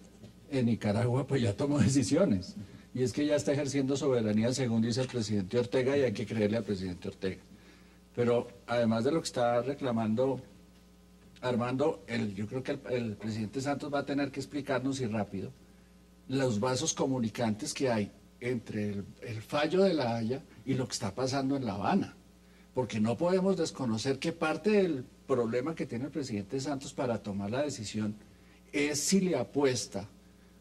en Nicaragua pues ya tomó decisiones. Y es que ya está ejerciendo soberanía según dice el presidente Ortega y hay que creerle al presidente Ortega. Pero además de lo que está reclamando Armando, yo creo que el presidente Santos va a tener que explicarnos y rápido los vasos comunicantes que hay entre el fallo de La Haya y lo que está pasando en La Habana. Porque no podemos desconocer que parte del problema que tiene el presidente Santos para tomar la decisión es si le apuesta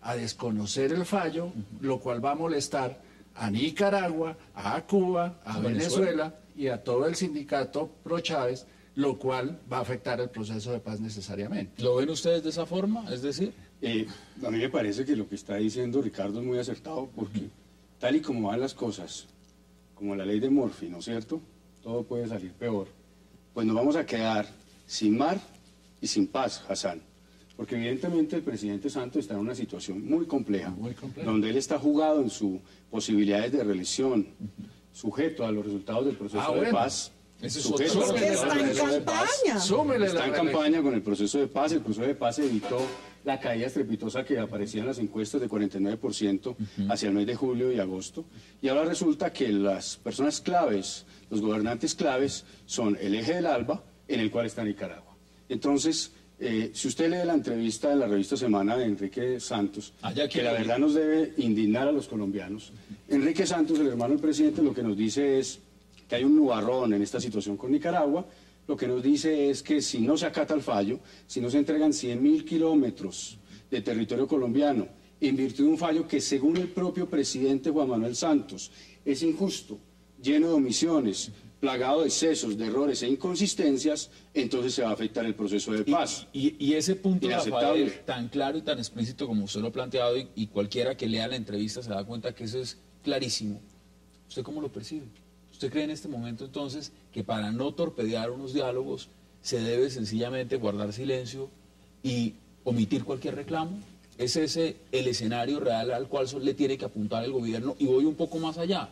a desconocer el fallo, lo cual va a molestar a Nicaragua, a Cuba, a Venezuela y a todo el sindicato pro Chávez, lo cual va a afectar el proceso de paz necesariamente. ¿Lo ven ustedes de esa forma? Es decir, a mí me parece que lo que está diciendo Ricardo es muy acertado porque tal y como van las cosas, como la ley de Murphy, ¿no es cierto? Todo puede salir peor. Pues nos vamos a quedar sin mar y sin paz, Hassan. Porque evidentemente el presidente Santos está en una situación muy compleja, donde él está jugado en sus posibilidades de reelección, sujeto a los resultados del proceso de paz. Está en campaña. Está en campaña con el proceso de paz. El proceso de paz evitó la caída estrepitosa que aparecía en las encuestas de 49% hacia el mes de julio y agosto. Y ahora resulta que las personas claves, los gobernantes claves, son el eje del ALBA, en el cual está Nicaragua. Entonces, si usted lee la entrevista de la revista Semana de Enrique Santos, que la verdad nos debe indignar a los colombianos, Enrique Santos, el hermano del presidente, lo que nos dice es que hay un nubarrón en esta situación con Nicaragua. Lo que nos dice es que si no se acata el fallo, si no se entregan 100.000 kilómetros de territorio colombiano, en virtud de un fallo que según el propio presidente Juan Manuel Santos es injusto, lleno de omisiones, plagado de excesos, de errores e inconsistencias, entonces se va a afectar el proceso de paz. Y ese punto, Rafael, tan claro y tan explícito como usted lo ha planteado, y cualquiera que lea la entrevista se da cuenta que eso es clarísimo. ¿Usted cómo lo percibe? ¿Usted cree en este momento entonces que para no torpedear unos diálogos se debe sencillamente guardar silencio y omitir cualquier reclamo? ¿Es ese el escenario real al cual le tiene que apuntar el gobierno? Y voy un poco más allá.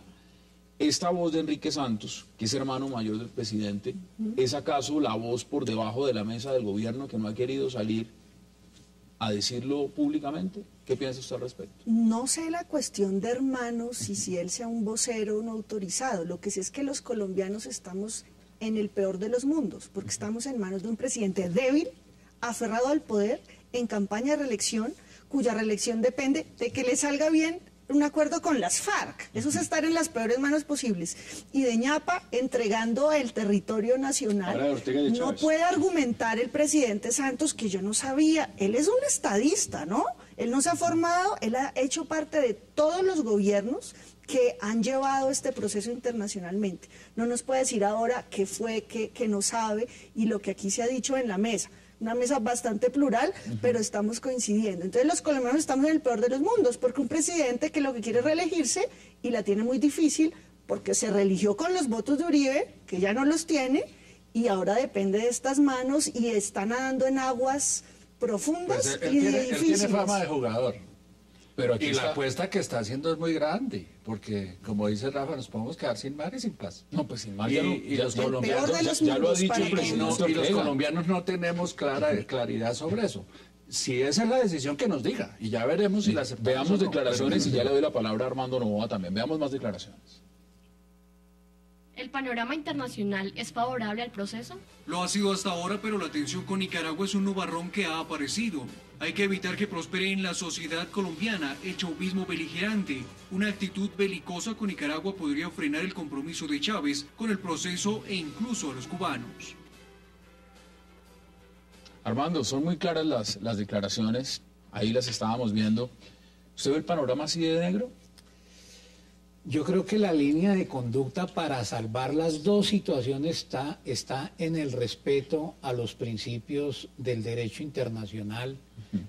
Esta voz de Enrique Santos, que es hermano mayor del presidente, ¿es acaso la voz por debajo de la mesa del gobierno que no ha querido salir a decirlo públicamente? ¿Qué piensa usted al respecto? No sé la cuestión de hermanos y si él sea un vocero no autorizado. Lo que sé es que los colombianos estamos en el peor de los mundos, porque estamos en manos de un presidente débil, aferrado al poder, en campaña de reelección, cuya reelección depende de que le salga bien un acuerdo con las FARC. Eso es estar en las peores manos posibles. Y de ñapa, entregando el territorio nacional. No puede argumentar el presidente Santos que yo no sabía. Él es un estadista, ¿no? Él no se ha formado, él ha hecho parte de todos los gobiernos que han llevado este proceso internacionalmente. No nos puede decir ahora qué fue, que no sabe, y lo que aquí se ha dicho en la mesa. Una mesa bastante plural, pero estamos coincidiendo. Entonces los colombianos estamos en el peor de los mundos, porque un presidente que lo que quiere es reelegirse y la tiene muy difícil, porque se reeligió con los votos de Uribe, que ya no los tiene, y ahora depende de estas manos y está nadando en aguas profundas pues y difíciles. Él tiene fama de jugador. Pero aquí y la apuesta que está haciendo es muy grande, porque como dice Rafa, nos podemos quedar sin mar y sin paz. No, pues sin mar y los colombianos, ya lo ha dicho el presidente, y los colombianos no tenemos claridad sobre eso. Si esa es la decisión, que nos diga, y ya veremos si la aceptamos. Veamos declaraciones y ya le doy la palabra a Armando Novoa también. Veamos más declaraciones. ¿El panorama internacional es favorable al proceso? Lo ha sido hasta ahora, pero la tensión con Nicaragua es un nubarrón que ha aparecido. Hay que evitar que prospere en la sociedad colombiana el chauvismo beligerante. Una actitud belicosa con Nicaragua podría frenar el compromiso de Chávez con el proceso e incluso a los cubanos. Armando, son muy claras las declaraciones, ahí las estábamos viendo. ¿Usted ve el panorama así de negro? Yo creo que la línea de conducta para salvar las dos situaciones está en el respeto a los principios del derecho internacional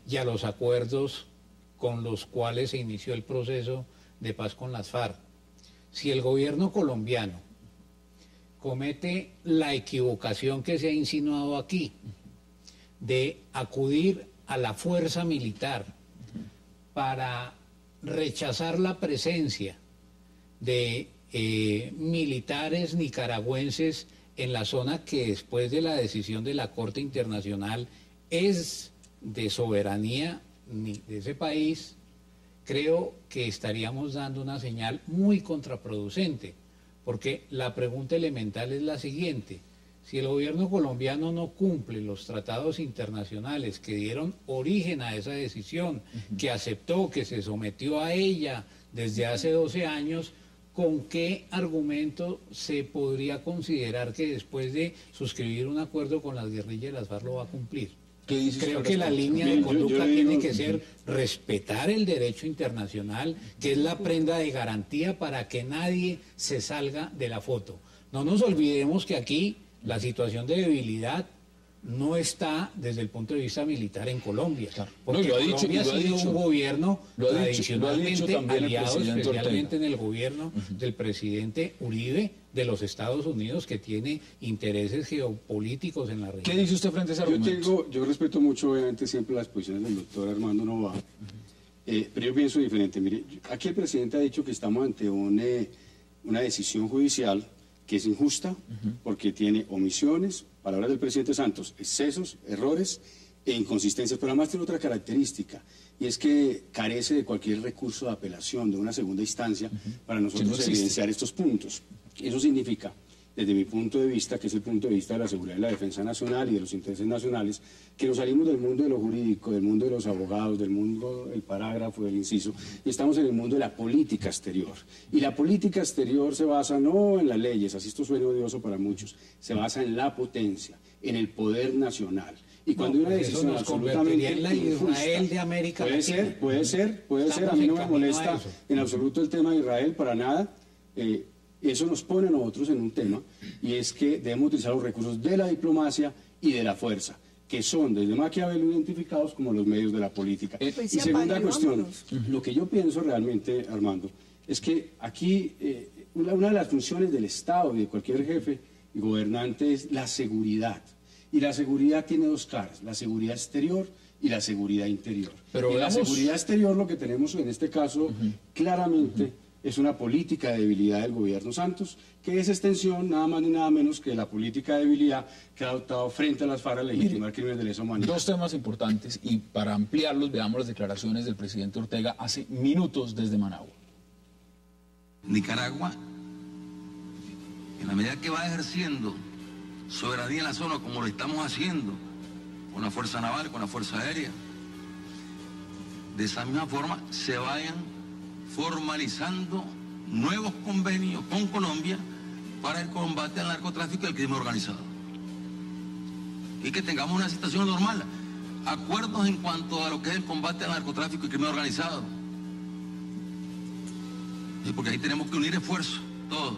y a los acuerdos con los cuales se inició el proceso de paz con las FARC. Si el gobierno colombiano comete la equivocación que se ha insinuado aquí de acudir a la fuerza militar para rechazar la presencia de militares nicaragüenses en la zona que después de la decisión de la Corte Internacional es de soberanía de ese país, creo que estaríamos dando una señal muy contraproducente, porque la pregunta elemental es la siguiente: si el gobierno colombiano no cumple los tratados internacionales que dieron origen a esa decisión, que aceptó, que se sometió a ella desde hace 12 años, ¿con qué argumento se podría considerar que después de suscribir un acuerdo con las guerrillas de las FARC lo va a cumplir? Creo que la línea de conducta tiene que ser respetar el derecho internacional, que es la prenda de garantía para que nadie se salga de la foto. No nos olvidemos que aquí la situación de debilidad no está desde el punto de vista militar en Colombia, porque Colombia ha sido un gobierno tradicionalmente aliado, especialmente en el gobierno del presidente Uribe de los Estados Unidos, que tiene intereses geopolíticos en la región. ¿Qué dice usted frente a ese argumento? Yo respeto mucho, obviamente, siempre las posiciones del doctor Armando Noboa, pero yo pienso diferente. Mire, aquí el presidente ha dicho que estamos ante una decisión judicial que es injusta, porque tiene omisiones, palabras del presidente Santos, excesos, errores e inconsistencias, pero además tiene otra característica, y es que carece de cualquier recurso de apelación, de una segunda instancia, para nosotros evidenciar estos puntos. Eso significa, desde mi punto de vista, que es el punto de vista de la seguridad y la defensa nacional y de los intereses nacionales, que nos salimos del mundo de lo jurídico, del mundo de los abogados, del mundo del parágrafo, del inciso, y estamos en el mundo de la política exterior. Y la política exterior se basa no en las leyes, así esto suena odioso para muchos, se basa en la potencia, en el poder nacional. Y cuando hay una decisión absolutamente en la Israel de América Latina. Puede ser, a mí no me molesta en absoluto el tema de Israel, para nada. Eso nos pone a nosotros en un tema, y es que debemos utilizar los recursos de la diplomacia y de la fuerza, que son desde Maquiavelo identificados como los medios de la política. Y segunda cuestión, lo que yo pienso realmente, Armando, es que aquí una de las funciones del Estado y de cualquier jefe y gobernante es la seguridad. Y la seguridad tiene dos caras, la seguridad exterior y la seguridad interior. Pero en la seguridad exterior lo que tenemos en este caso claramente es una política de debilidad del gobierno Santos, que es extensión nada más ni nada menos que la política de debilidad que ha adoptado frente a las FARC a legitimar crímenes de lesa humanidad. Dos temas importantes, y para ampliarlos veamos las declaraciones del presidente Ortega hace minutos desde Managua. Nicaragua, en la medida que va ejerciendo soberanía en la zona, como lo estamos haciendo con la Fuerza Naval, con la Fuerza Aérea, de esa misma forma se vayan formalizando nuevos convenios con Colombia para el combate al narcotráfico y al crimen organizado. Y que tengamos una situación normal, acuerdos en cuanto a lo que es el combate al narcotráfico y crimen organizado. Porque ahí tenemos que unir esfuerzos, todos.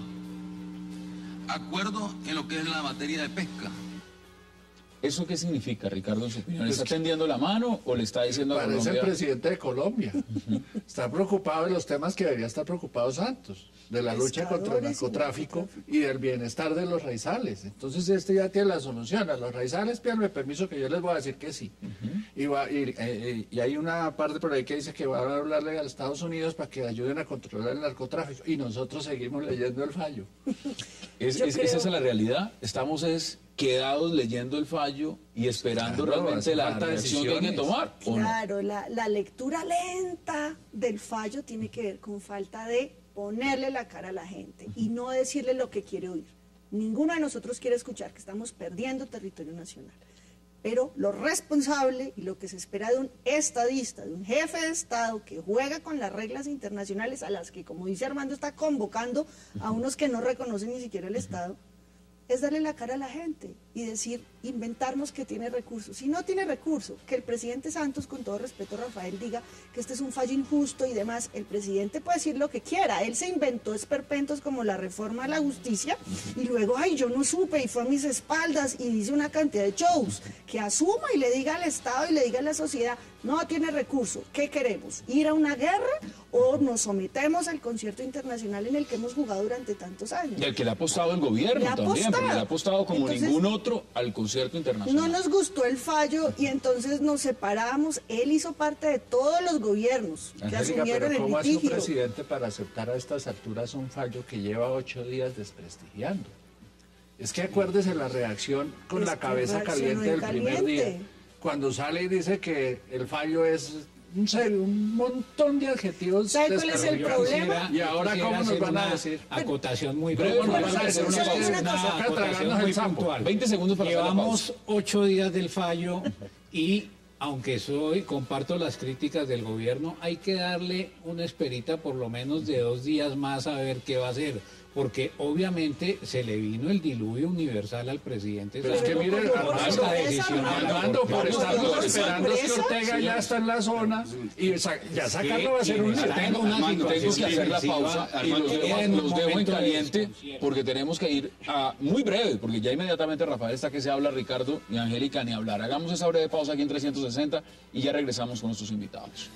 Acuerdos en lo que es la materia de pesca. ¿Eso qué significa, Ricardo, en su opinión? ¿Le está tendiendo la mano o le está diciendo a Colombia? Parece el presidente de Colombia. Está preocupado de los temas que debería estar preocupado Santos, de la lucha contra el narcotráfico y del bienestar de los raizales. Entonces ya tiene la solución. A los raizales, pídanme permiso que yo les voy a decir que sí. Y hay una parte por ahí que dice que va a hablarle a los Estados Unidos para que ayuden a controlar el narcotráfico. Y nosotros seguimos leyendo el fallo. ¿Esa es la realidad? Estamos quedados leyendo el fallo y esperando realmente la reacción que hay que tomar. Claro, la lectura lenta del fallo tiene que ver con falta de ponerle la cara a la gente y no decirle lo que quiere oír. Ninguno de nosotros quiere escuchar que estamos perdiendo territorio nacional. Pero lo responsable y lo que se espera de un estadista, de un jefe de Estado que juega con las reglas internacionales a las que, como dice Armando, está convocando a unos que no reconocen ni siquiera el Estado, es darle la cara a la gente y decir, inventarnos que tiene recursos. Si no tiene recursos, que el presidente Santos, con todo respeto, Rafael, diga que este es un fallo injusto y demás. El presidente puede decir lo que quiera. Él se inventó esperpentos como la reforma a la justicia y luego, ay, yo no supe y fue a mis espaldas y dice una cantidad de shows. Que asuma y le diga al Estado y le diga a la sociedad, no tiene recursos. ¿Qué queremos? ¿Ir a una guerra o nos sometemos al concierto internacional en el que hemos jugado durante tantos años? Y al que le ha apostado el gobierno también, porque le ha apostado como Entonces, ningún otro al concierto internacional. no nos gustó el fallo y entonces nos separamos. Él hizo parte de todos los gobiernos que Angélica, asumieron pero el ¿cómo hace un litigio. presidente para aceptar a estas alturas un fallo que lleva 8 días desprestigiando? Es que acuérdese la reacción con Es la que cabeza reaccionó caliente del primer caliente. día, cuando sale y dice que el fallo es un montón de adjetivos. ¿Sabe cuál es el problema? Y ahora, ¿cómo nos van a una decir? acotación muy Breve, puntual. nos van a hacer una pausa. Una acotación muy puntual. 20 segundos para hacer la Llevamos 8 días del fallo y aunque comparto las críticas del gobierno, hay que darle una esperita por lo menos de 2 días más a ver qué va a hacer. Porque obviamente se le vino el diluvio universal al presidente. Pero es que mire, Armando, por estar esperando que Ortega ya está en la zona y ya sacarlo va a ser un lío. Tengo que hacer la pausa y los dejo en caliente porque tenemos que ir a muy breve, porque ya inmediatamente Rafael está que se habla, Ricardo y Angélica ni hablar. Hagamos esa breve pausa aquí en 360 y ya regresamos con nuestros invitados.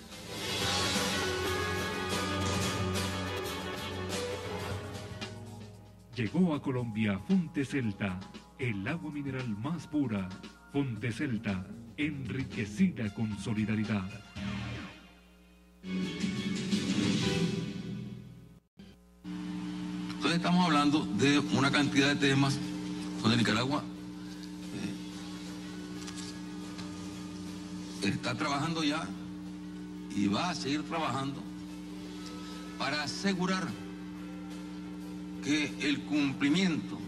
Llegó a Colombia Fonte Celta, el agua mineral más pura. Fonte Celta, enriquecida con solidaridad. Entonces estamos hablando de una cantidad de temas donde Nicaragua está trabajando ya y va a seguir trabajando para asegurar que el cumplimiento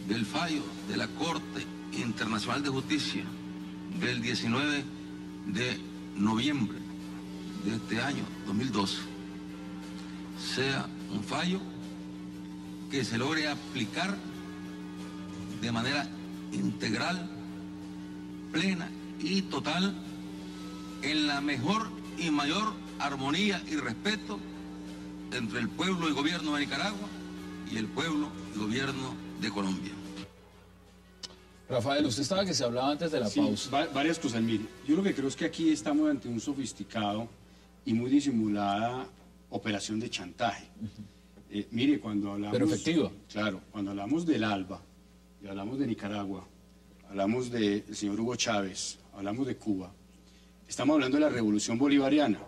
del fallo de la Corte Internacional de Justicia del 19 de noviembre de este año 2012 sea un fallo que se logre aplicar de manera integral, plena y total en la mejor y mayor armonía y respeto entre el pueblo y gobierno de Nicaragua y el pueblo y gobierno de Colombia. Rafael, usted estaba que se hablaba antes de la pausa. Varias cosas. Mire, yo lo que creo es que aquí estamos ante un sofisticado y muy disimulada operación de chantaje. Mire, cuando hablamos... Pero efectiva. Claro, cuando hablamos del ALBA, y hablamos de Nicaragua, hablamos del señor Hugo Chávez, hablamos de Cuba, estamos hablando de la Revolución Bolivariana.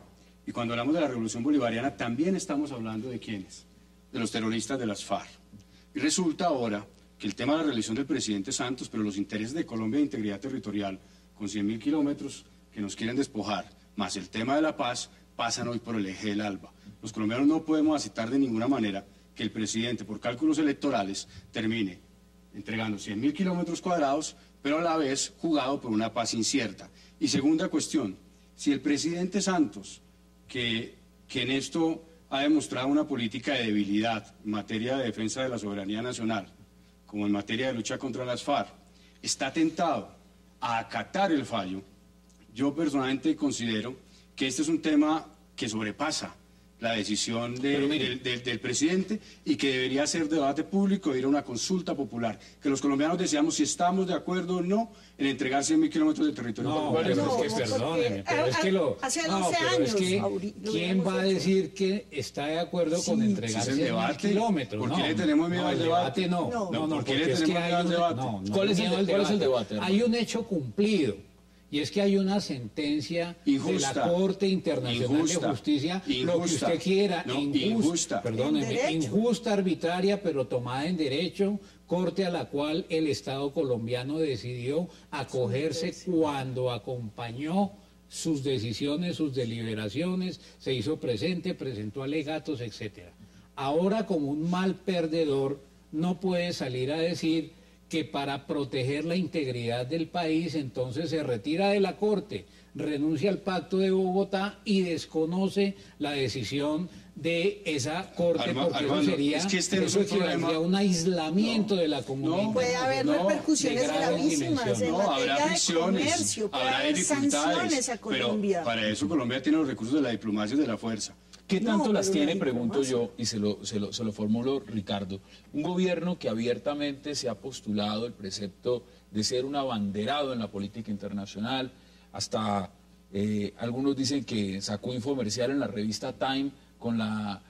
Y cuando hablamos de la Revolución Bolivariana también estamos hablando de ¿quiénes? De los terroristas de las FARC. Y resulta ahora que el tema de la reelección del presidente Santos, pero los intereses de Colombia de integridad territorial, con 100.000 kilómetros que nos quieren despojar, más el tema de la paz, pasan hoy por el eje del ALBA. Los colombianos no podemos aceptar de ninguna manera que el presidente, por cálculos electorales, termine entregando 100.000 kilómetros cuadrados, pero a la vez jugado por una paz incierta. Y segunda cuestión, si el presidente Santos, que en esto ha demostrado una política de debilidad en materia de defensa de la soberanía nacional, como en materia de lucha contra las FARC, está tentado a acatar el fallo, yo personalmente considero que este es un tema que sobrepasa la decisión del presidente y que debería ser debate público, ir a una consulta popular, que los colombianos deseamos si estamos de acuerdo o no en entregar 100.000 kilómetros de territorio. No, pero es que perdóneme, pero es que hace 12 años, ¿quién va a decir que está de acuerdo con entregar 100.000 kilómetros? ¿Por qué le tenemos miedo al debate? No, ¿por qué le tenemos miedo al debate? ¿Cuál es el debate? Hay un hecho cumplido. Y es que hay una sentencia injusta, de la Corte Internacional de Justicia, lo que usted quiera, injusta, perdóneme, injusta, arbitraria, pero tomada en derecho, Corte a la cual el Estado colombiano decidió acogerse cuando acompañó sus decisiones, sus deliberaciones, se hizo presente, presentó alegatos, etcétera. Ahora, como un mal perdedor, no puede salir a decir que para proteger la integridad del país, entonces se retira de la Corte, renuncia al Pacto de Bogotá y desconoce la decisión de esa Corte, porque eso sería, eso equivaldría a un aislamiento de la comunidad. No, puede haber repercusiones gravísimas en habrá materia de comercio, puede haber sanciones a Colombia. Pero para eso Colombia tiene los recursos de la diplomacia y de la fuerza. ¿Qué tanto las tiene, pregunto yo, y se lo formulo, Ricardo? Un gobierno que abiertamente se ha postulado el precepto de ser un abanderado en la política internacional, hasta Algunos dicen que sacó infomercial en la revista Time con la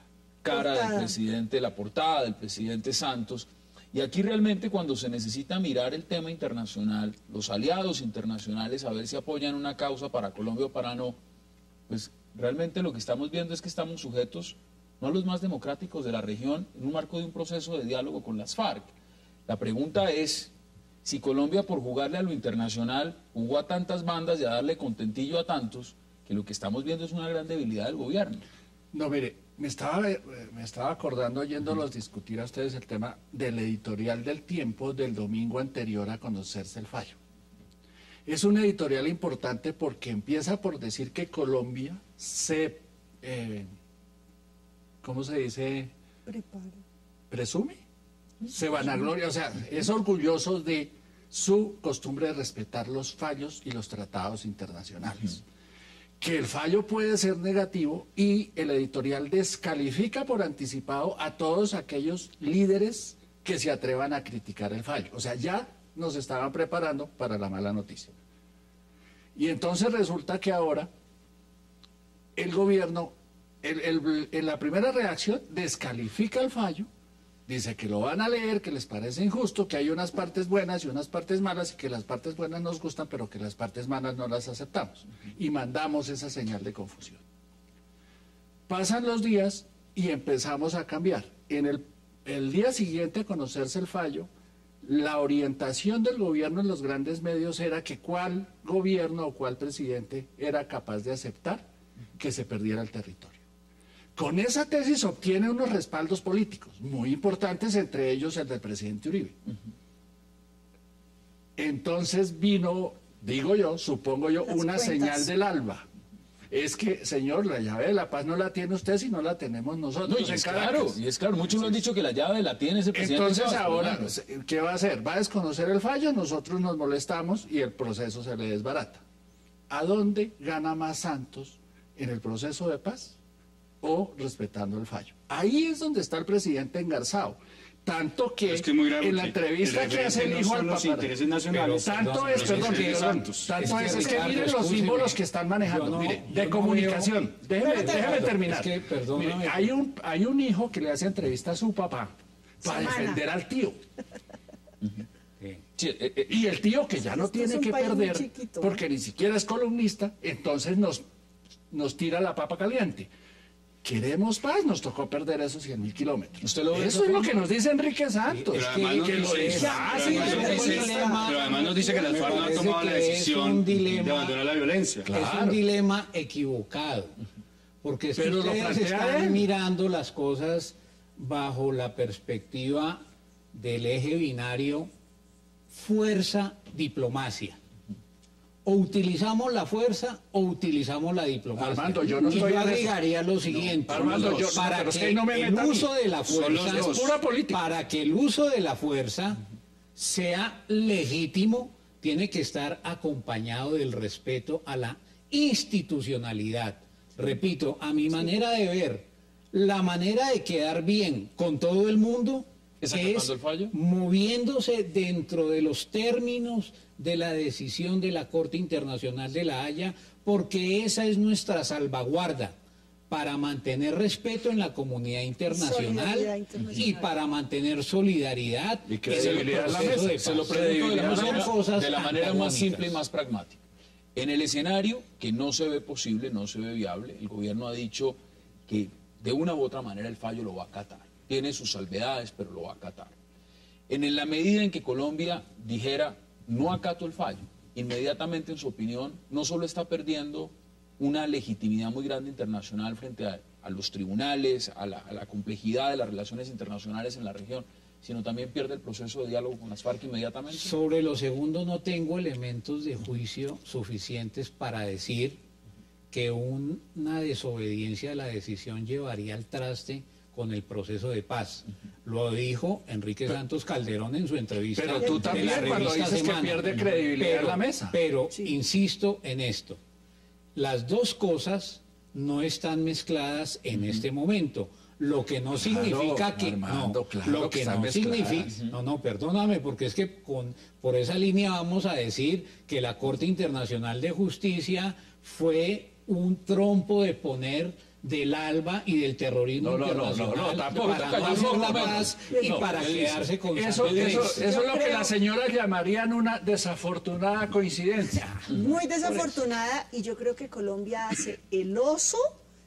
cara del presidente, la portada del presidente Santos. Y aquí realmente cuando se necesita mirar el tema internacional, los aliados internacionales, a ver si apoyan una causa para Colombia o para no, pues realmente lo que estamos viendo es que estamos sujetos, no a los más democráticos de la región, en un marco de un proceso de diálogo con las FARC. La pregunta es si Colombia, por jugarle a lo internacional, jugó a tantas bandas y a darle contentillo a tantos, que lo que estamos viendo es una gran debilidad del gobierno. No, mire, me estaba acordando oyéndolos discutir a ustedes el tema del editorial del Tiempo del domingo anterior a conocerse el fallo. Es un editorial importante porque empieza por decir que Colombia se, ¿cómo se dice? Presume, se vanagloria, o sea, es orgulloso de su costumbre de respetar los fallos y los tratados internacionales. Que el fallo puede ser negativo y el editorial descalifica por anticipado a todos aquellos líderes que se atrevan a criticar el fallo. O sea, ya nos estaban preparando para la mala noticia. Y entonces resulta que ahora el gobierno, en la primera reacción, descalifica el fallo, dice que lo van a leer, que les parece injusto, que hay unas partes buenas y unas partes malas, y que las partes buenas nos gustan, pero que las partes malas no las aceptamos. Y mandamos esa señal de confusión. Pasan los días y empezamos a cambiar. En el día siguiente a conocerse el fallo, la orientación del gobierno en los grandes medios era que cuál gobierno o cuál presidente era capaz de aceptar que se perdiera el territorio. Con esa tesis obtiene unos respaldos políticos muy importantes, entre ellos el del presidente Uribe. Entonces vino, digo yo, supongo yo, una señal del alba. Es que, señor, la llave de la paz no la tiene usted, sino la tenemos nosotros. No, y es claro, muchos lo han dicho que la llave la tiene ese presidente. Entonces ahora, ¿qué va a hacer? ¿Va a desconocer el fallo? Nosotros nos molestamos y el proceso se le desbarata. ¿A dónde gana más Santos en el proceso de paz o respetando el fallo? Ahí es donde está el presidente engarzado. Tanto que, en la entrevista que hace el hijo al Papa, tanto es que miren los símbolos que están manejando, mire, de comunicación. Déjeme terminar. Es que, mire, hay un hijo que le hace entrevista a su papá para defender al tío. Y el tío, que ya no tiene que perder, porque ni siquiera es columnista, entonces nos tira la papa caliente. Queremos paz, nos tocó perder esos 100.000 kilómetros. Eso es lo que nos dice Enrique Santos. Pero además nos dice que las FARC no han tomado la decisión de abandonar la violencia. Es un dilema equivocado. Porque si ustedes están mirando las cosas bajo la perspectiva del eje binario fuerza-diplomacia. O utilizamos la fuerza o utilizamos la diplomacia. Armando, yo no estoy agregaría lo siguiente. Armando, para que el uso de la fuerza es pura política. Para que el uso de la fuerza sea legítimo, tiene que estar acompañado del respeto a la institucionalidad. Repito, a mi manera de ver, la manera de quedar bien con todo el mundo es moviéndose dentro de los términos de la decisión de la Corte Internacional de La Haya, porque esa es nuestra salvaguarda para mantener respeto en la comunidad internacional y para mantener solidaridad y credibilidad en la mesa. Se lo pregunto de la manera más simple y más pragmática. En el escenario que no se ve posible, no se ve viable, el gobierno ha dicho que de una u otra manera el fallo lo va a acatar. Tiene sus salvedades, pero lo va a acatar. En la medida en que Colombia dijera no acato el fallo, inmediatamente, en su opinión, no solo está perdiendo una legitimidad muy grande internacional frente a los tribunales, a la complejidad de las relaciones internacionales en la región, sino también pierde el proceso de diálogo con las FARC inmediatamente. Sobre lo segundo, no tengo elementos de juicio suficientes para decir que una desobediencia de la decisión llevaría al traste con el proceso de paz. Lo dijo Enrique Santos Calderón en su entrevista. Pero tú también, cuando dices que pierde credibilidad en la mesa. Pero insisto en esto, las dos cosas no están mezcladas en este momento. Lo que no significa que Armando, no, claro lo que que están no significa, mezcladas. no, perdóname, porque es que por esa línea vamos a decir que la Corte Internacional de Justicia fue un trompo de poner del ALBA y del terrorismo internacional tampoco, para no hacer la paz y para quedarse con eso Santos. es lo que las señoras llamarían una desafortunada coincidencia. Muy desafortunada, y yo creo que Colombia hace el oso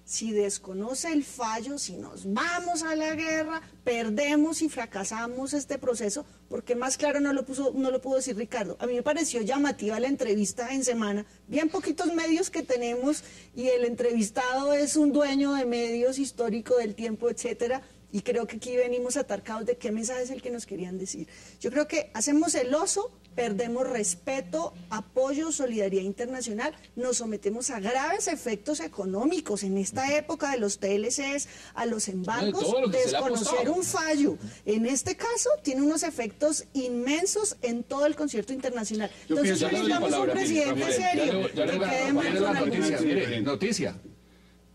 si desconoce el fallo, si nos vamos a la guerra, perdemos y fracasamos este proceso, porque más claro no lo pudo decir Ricardo. A mí me pareció llamativa la entrevista en Semana, bien poquitos medios que tenemos, y el entrevistado es un dueño de medios histórico del tiempo, etcétera, y creo que aquí venimos atarcados de qué mensaje es el que nos querían decir. Yo creo que hacemos el oso, perdemos respeto, apoyo, solidaridad internacional, nos sometemos a graves efectos económicos en esta época de los TLCs, a los embargos, desconocer un fallo. En este caso tiene unos efectos inmensos en todo el concierto internacional. Entonces necesitamos un presidente serio que quede mal con algunos. Mire, noticia.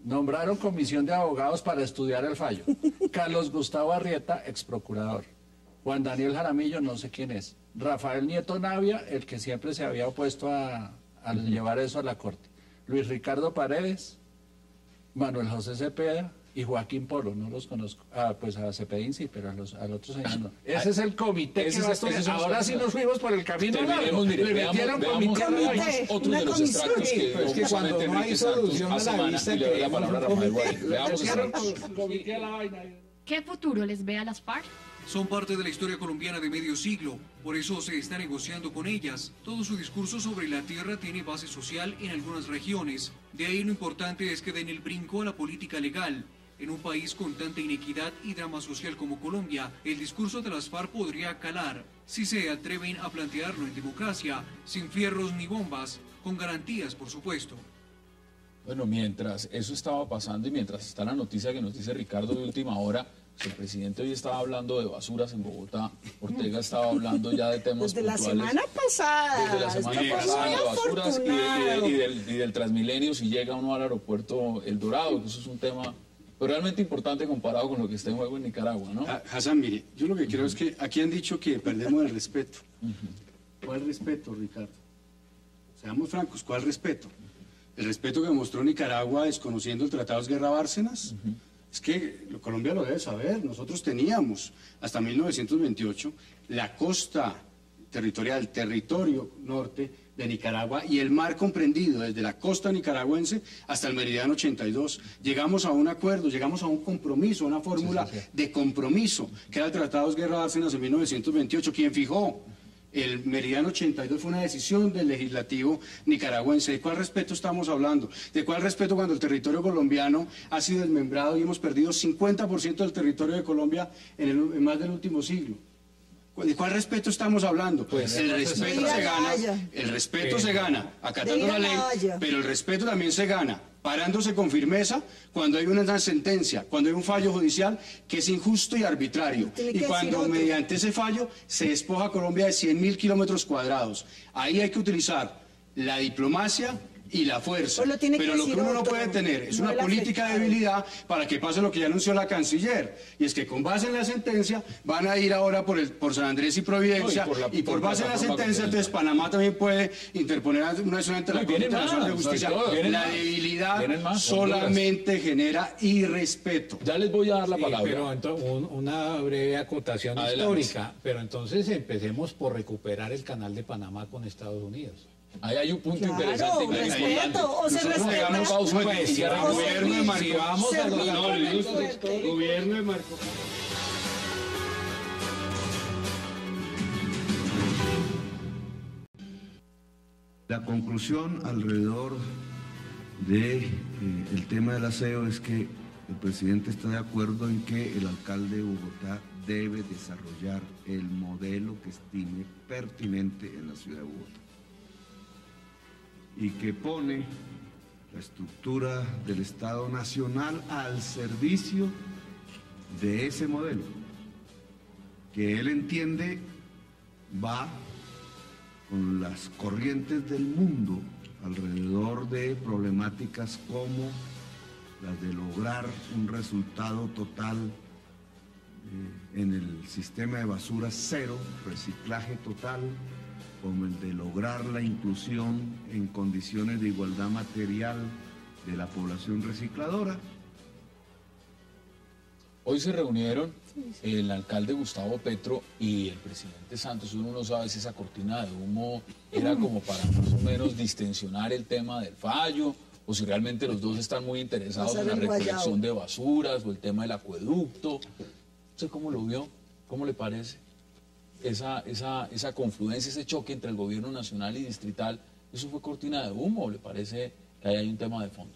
Nombraron comisión de abogados para estudiar el fallo. Carlos Gustavo Arrieta, ex procurador. Juan Daniel Jaramillo, no sé quién es. Rafael Nieto Navia, el que siempre se había opuesto a llevar eso a la Corte. Luis Ricardo Paredes, Manuel José Cepeda y Joaquín Polo, no los conozco. Pues a Cepedín sí, pero al otro señor no. Ese es el comité que va a estudiar. Ahora sí nos fuimos por el camino largo. Le metieron comité. Otro de los extractos que es que cuando no hay solución a la vista, y le doy la palabra a Rafael Guardia. Veamos ¿Qué futuro les ve a las FARC? Son parte de la historia colombiana de medio siglo, por eso se está negociando con ellas. Todo su discurso sobre la tierra tiene base social en algunas regiones. De ahí lo importante es que den el brinco a la política legal. En un país con tanta inequidad y drama social como Colombia, el discurso de las FARC podría calar, si se atreven a plantearlo en democracia, sin fierros ni bombas, con garantías, por supuesto. Bueno, mientras eso estaba pasando y mientras está la noticia que nos dice Ricardo de última hora, el presidente hoy estaba hablando de basuras en Bogotá, Ortega estaba hablando ya de temas desde puntuales. La semana pasada. Desde la semana pasada de basuras y del Transmilenio, si llega uno al aeropuerto El Dorado, que eso es un tema realmente importante comparado con lo que está en juego en Nicaragua, ¿no? Hassan, mire, yo lo que creo es que aquí han dicho que perdemos el respeto. ¿Cuál respeto, Ricardo? Seamos francos, ¿cuál respeto? ¿El respeto que mostró Nicaragua desconociendo el Tratado de Guerra Bárcenas? Es que Colombia lo debe saber. Nosotros teníamos hasta 1928 la costa territorial, territorio norte de Nicaragua y el mar comprendido desde la costa nicaragüense hasta el meridiano 82. Llegamos a un acuerdo, llegamos a un compromiso, una fórmula de compromiso, que era el Tratado de Guerra Bárcenas en 1928. ¿Quién fijó? El meridiano 82 fue una decisión del legislativo nicaragüense. ¿De cuál respeto estamos hablando? ¿De cuál respeto cuando el territorio colombiano ha sido desmembrado y hemos perdido 50% del territorio de Colombia en más del último siglo? ¿De cuál respeto estamos hablando? Pues el respeto se gana acatando la ley, pero el respeto también se gana parándose con firmeza cuando hay una sentencia, cuando hay un fallo judicial que es injusto y arbitrario, y cuando mediante ese fallo se despoja a Colombia de 100.000 kilómetros cuadrados. Ahí hay que utilizar la diplomacia y la fuerza, pero lo que uno no puede tener es una política de debilidad para que pase lo que ya anunció la canciller, y es que con base en la sentencia van a ir ahora por San Andrés y Providencia, y por base en la sentencia entonces Panamá también puede interponer una acción ante la Corte Internacional de Justicia. La debilidad solamente genera irrespeto. Ya les voy a dar la palabra. Pero una breve acotación histórica, pero entonces empecemos por recuperar el canal de Panamá con Estados Unidos. Ahí hay un punto interesante. Respeto, o se respeta. Gobierno de Marco. Vamos a los gobierno de Marco. La conclusión alrededor de el tema del aseo es que el presidente está de acuerdo en que el alcalde de Bogotá debe desarrollar el modelo que estime pertinente en la ciudad de Bogotá, y que pone la estructura del Estado Nacional al servicio de ese modelo, que él entiende va con las corrientes del mundo alrededor de problemáticas como las de lograr un resultado total en el sistema de basura cero, reciclaje total, como el de lograr la inclusión en condiciones de igualdad material de la población recicladora. Hoy se reunieron el alcalde Gustavo Petro y el presidente Santos. Uno no sabe si esa cortina de humo era como para más o menos distensionar el tema del fallo, o si realmente los dos están muy interesados en la recolección de basuras o el tema del acueducto. ¿Usted cómo lo vio? ¿Cómo le parece? Esa confluencia, ese choque entre el gobierno nacional y distrital, ¿eso fue cortina de humo o le parece que ahí hay un tema de fondo?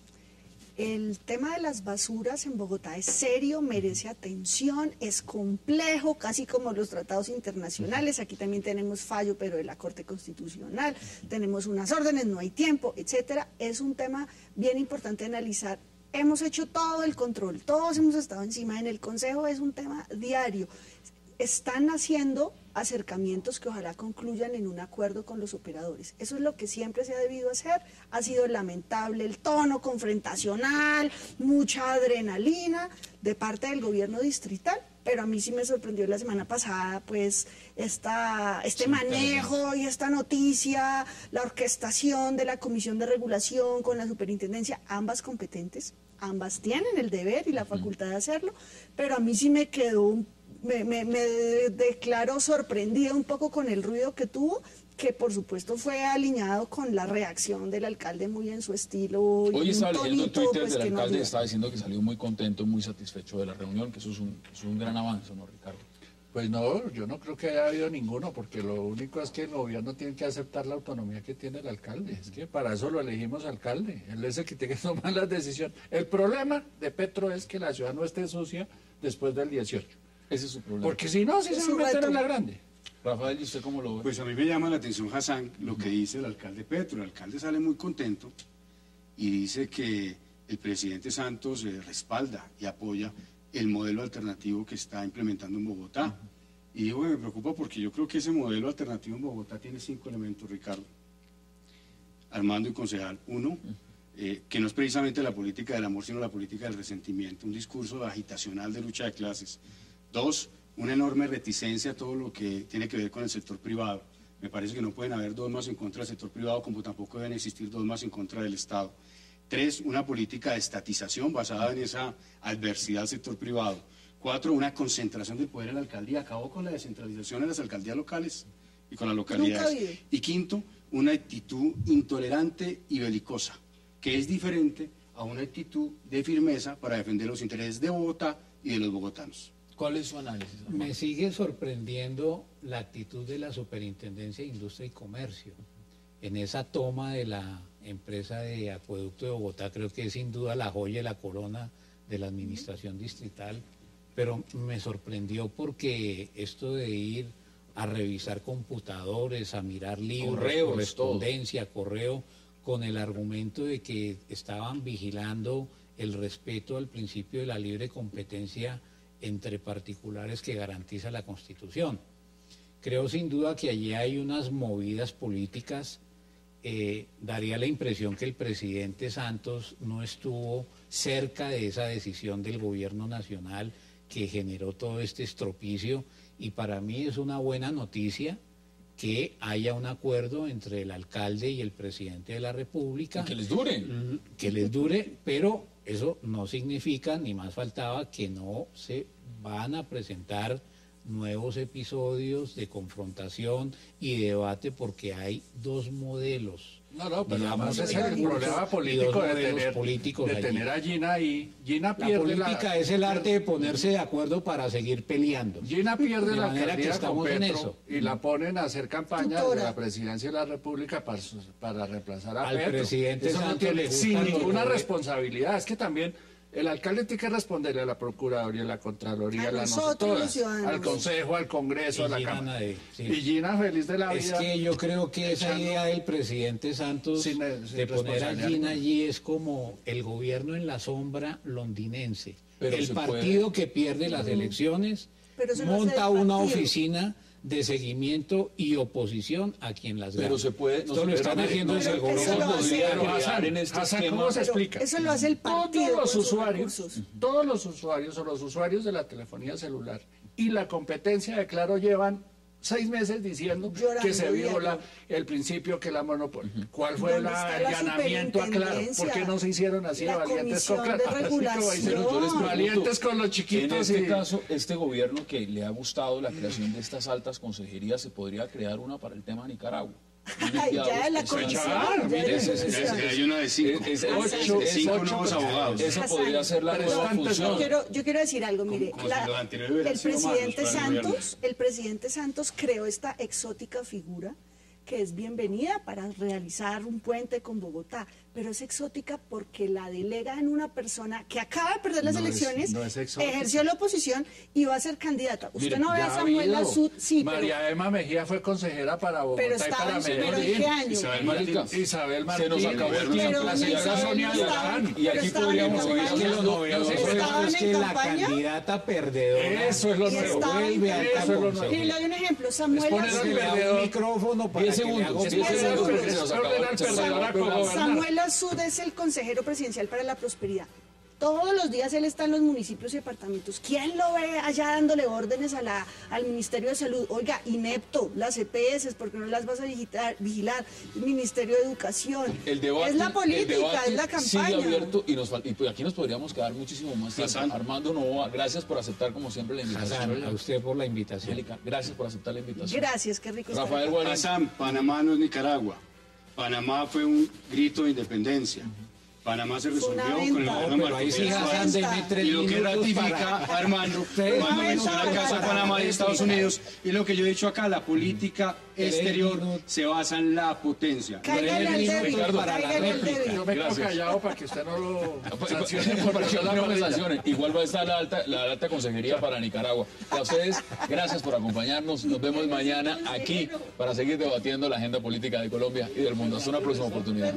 El tema de las basuras en Bogotá es serio, merece atención, es complejo, casi como los tratados internacionales. Aquí también tenemos fallo, pero de la Corte Constitucional, tenemos unas órdenes, no hay tiempo, etcétera. Es un tema bien importante de analizar. Hemos hecho todo el control, todos hemos estado encima. En el Consejo es un tema diario. Están haciendo acercamientos que ojalá concluyan en un acuerdo con los operadores. Eso es lo que siempre se ha debido hacer. Ha sido lamentable el tono confrontacional, mucha adrenalina de parte del gobierno distrital, pero a mí sí me sorprendió la semana pasada, pues, este manejo y esta noticia, la orquestación de la Comisión de Regulación con la Superintendencia, ambas competentes, ambas tienen el deber y la facultad de hacerlo, pero a mí sí me quedó me declaró sorprendida un poco con el ruido que tuvo, que por supuesto fue alineado con la reacción del alcalde muy en su estilo. Hoy estaba leyendo en Twitter pues, del alcalde, estaba diciendo que salió muy contento, muy satisfecho de la reunión, que eso es un gran avance, ¿no, Ricardo? Pues no, yo no creo que haya habido ninguno, porque lo único es que el gobierno tiene que aceptar la autonomía que tiene el alcalde. Es que para eso lo elegimos alcalde, él es el que tiene que tomar las decisiones. El problema de Petro es que la ciudad no esté sucia después del 18. Ese es su problema. Porque si no, sí se va a meter en la grande. Rafael, ¿y usted cómo lo ve? Pues a mí me llama la atención, Hassan, lo que dice el alcalde Petro. El alcalde sale muy contento y dice que el presidente Santos respalda y apoya el modelo alternativo que está implementando en Bogotá. Y digo que me preocupa porque yo creo que ese modelo alternativo en Bogotá tiene 5 elementos, Ricardo. Armando y concejal. 1, que no es precisamente la política del amor, sino la política del resentimiento. Un discurso agitacional de lucha de clases. 2, una enorme reticencia a todo lo que tiene que ver con el sector privado. Me parece que no pueden haber dogmas en contra del sector privado, como tampoco deben existir dogmas en contra del Estado. 3, una política de estatización basada en esa adversidad al sector privado. 4, una concentración del poder en la alcaldía. Acabó con la descentralización en las alcaldías locales y con las localidades. Y 5, una actitud intolerante y belicosa, que es diferente a una actitud de firmeza para defender los intereses de Bogotá y de los bogotanos. ¿Cuál es su análisis? Me sigue sorprendiendo la actitud de la Superintendencia de Industria y Comercio en esa toma de la empresa de Acueducto de Bogotá. Creo que es sin duda la joya y la corona de la administración distrital, pero me sorprendió porque esto de ir a revisar computadores, a mirar libros, correspondencia, correo, con el argumento de que estaban vigilando el respeto al principio de la libre competencia entre particulares que garantiza la Constitución. Creo sin duda que allí hay unas movidas políticas. Daría la impresión que el presidente Santos no estuvo cerca de esa decisión del gobierno nacional que generó todo este estropicio, y para mí es una buena noticia que haya un acuerdo entre el alcalde y el presidente de la República. Que les dure. Que les dure, pero eso no significa, ni más faltaba, que no se van a presentar nuevos episodios de confrontación y debate, porque hay dos modelos. No, pero además ese es el problema político de tener a Gina ahí. Gina pierde la política es el arte de ponerse de acuerdo para seguir peleando. Gina pierde la alcaldía con Petro en eso. Y la ponen a hacer campaña de la presidencia de la República para reemplazar a Petro. Al presidente eso no tiene sin ninguna responsabilidad. Es que también el alcalde tiene que responderle a la Procuraduría, a la Contraloría, a nosotros, al Consejo, al Congreso, a la Cámara. Y Gina feliz de la vida. Es que yo creo que esa idea del presidente Santos de poner a Gina allí es como el gobierno en la sombra londinense. Pero el partido que pierde las elecciones monta una oficina de seguimiento y oposición a quien las gane. Pero se puede... Esto lo están haciendo desde el gobierno. ¿Cómo se explica? Eso lo hace el partido. Todos los usuarios o los usuarios de la telefonía celular y la competencia de Claro llevan 6 meses diciendo que se viola el principio que la monopolio. ¿Cuál fue el allanamiento a Claro? ¿Por qué no se hicieron así valientes con Claro? Valientes con los chiquitos. En este caso, este gobierno que le ha gustado la creación de estas altas consejerías, ¿se podría crear una para el tema de Nicaragua? Ya la comisión. Hay una de 5. 5 nuevos abogados. Esa podría ser la nueva función. Yo quiero decir algo, mire, el presidente Santos creó esta exótica figura que es bienvenida para realizar un puente con Bogotá, pero es exótica porque la delega en una persona que acaba de perder las elecciones, ejerció la oposición y va a ser candidata. Usted no ve a Samuel Azud, María Emma Mejía fue consejera para Bogotá pero y para ¿pero en qué año? Isabel Martín. Se nos acabó el tiempo. Y aquí podríamos seguir hablando. Es que la candidata perdedora. Eso es lo nuevo. Vuelve a Y le doy un ejemplo, Samuel Azud es el consejero presidencial para la prosperidad. Todos los días él está en los municipios y departamentos. ¿Quién lo ve allá dándole órdenes al Ministerio de Salud? Oiga, inepto, las EPS, ¿por qué no las vas a vigilar? El Ministerio de Educación. El debate, es la política, es la campaña. Sigue abierto y aquí nos podríamos quedar muchísimo más tiempo. Armando Novoa, gracias por aceptar como siempre la invitación. A usted por la invitación. Angélica, gracias por aceptar la invitación. Gracias, qué rico. Rafael Guarín. Hassan, Panamá no es Nicaragua. Panamá fue un grito de independencia. Panamá se resolvió con el gobierno Martínez. Y lo que ratifica Armando cuando menciona el caso de Panamá y Estados Unidos, y lo que yo he dicho acá, la política exterior se basa en la potencia. Yo me quedo callado para que usted no lo sancione. Igual va a estar la alta consejería para Nicaragua. Y a ustedes, gracias por acompañarnos. Nos vemos mañana aquí para seguir debatiendo la agenda política de Colombia y del mundo. Hasta una próxima oportunidad.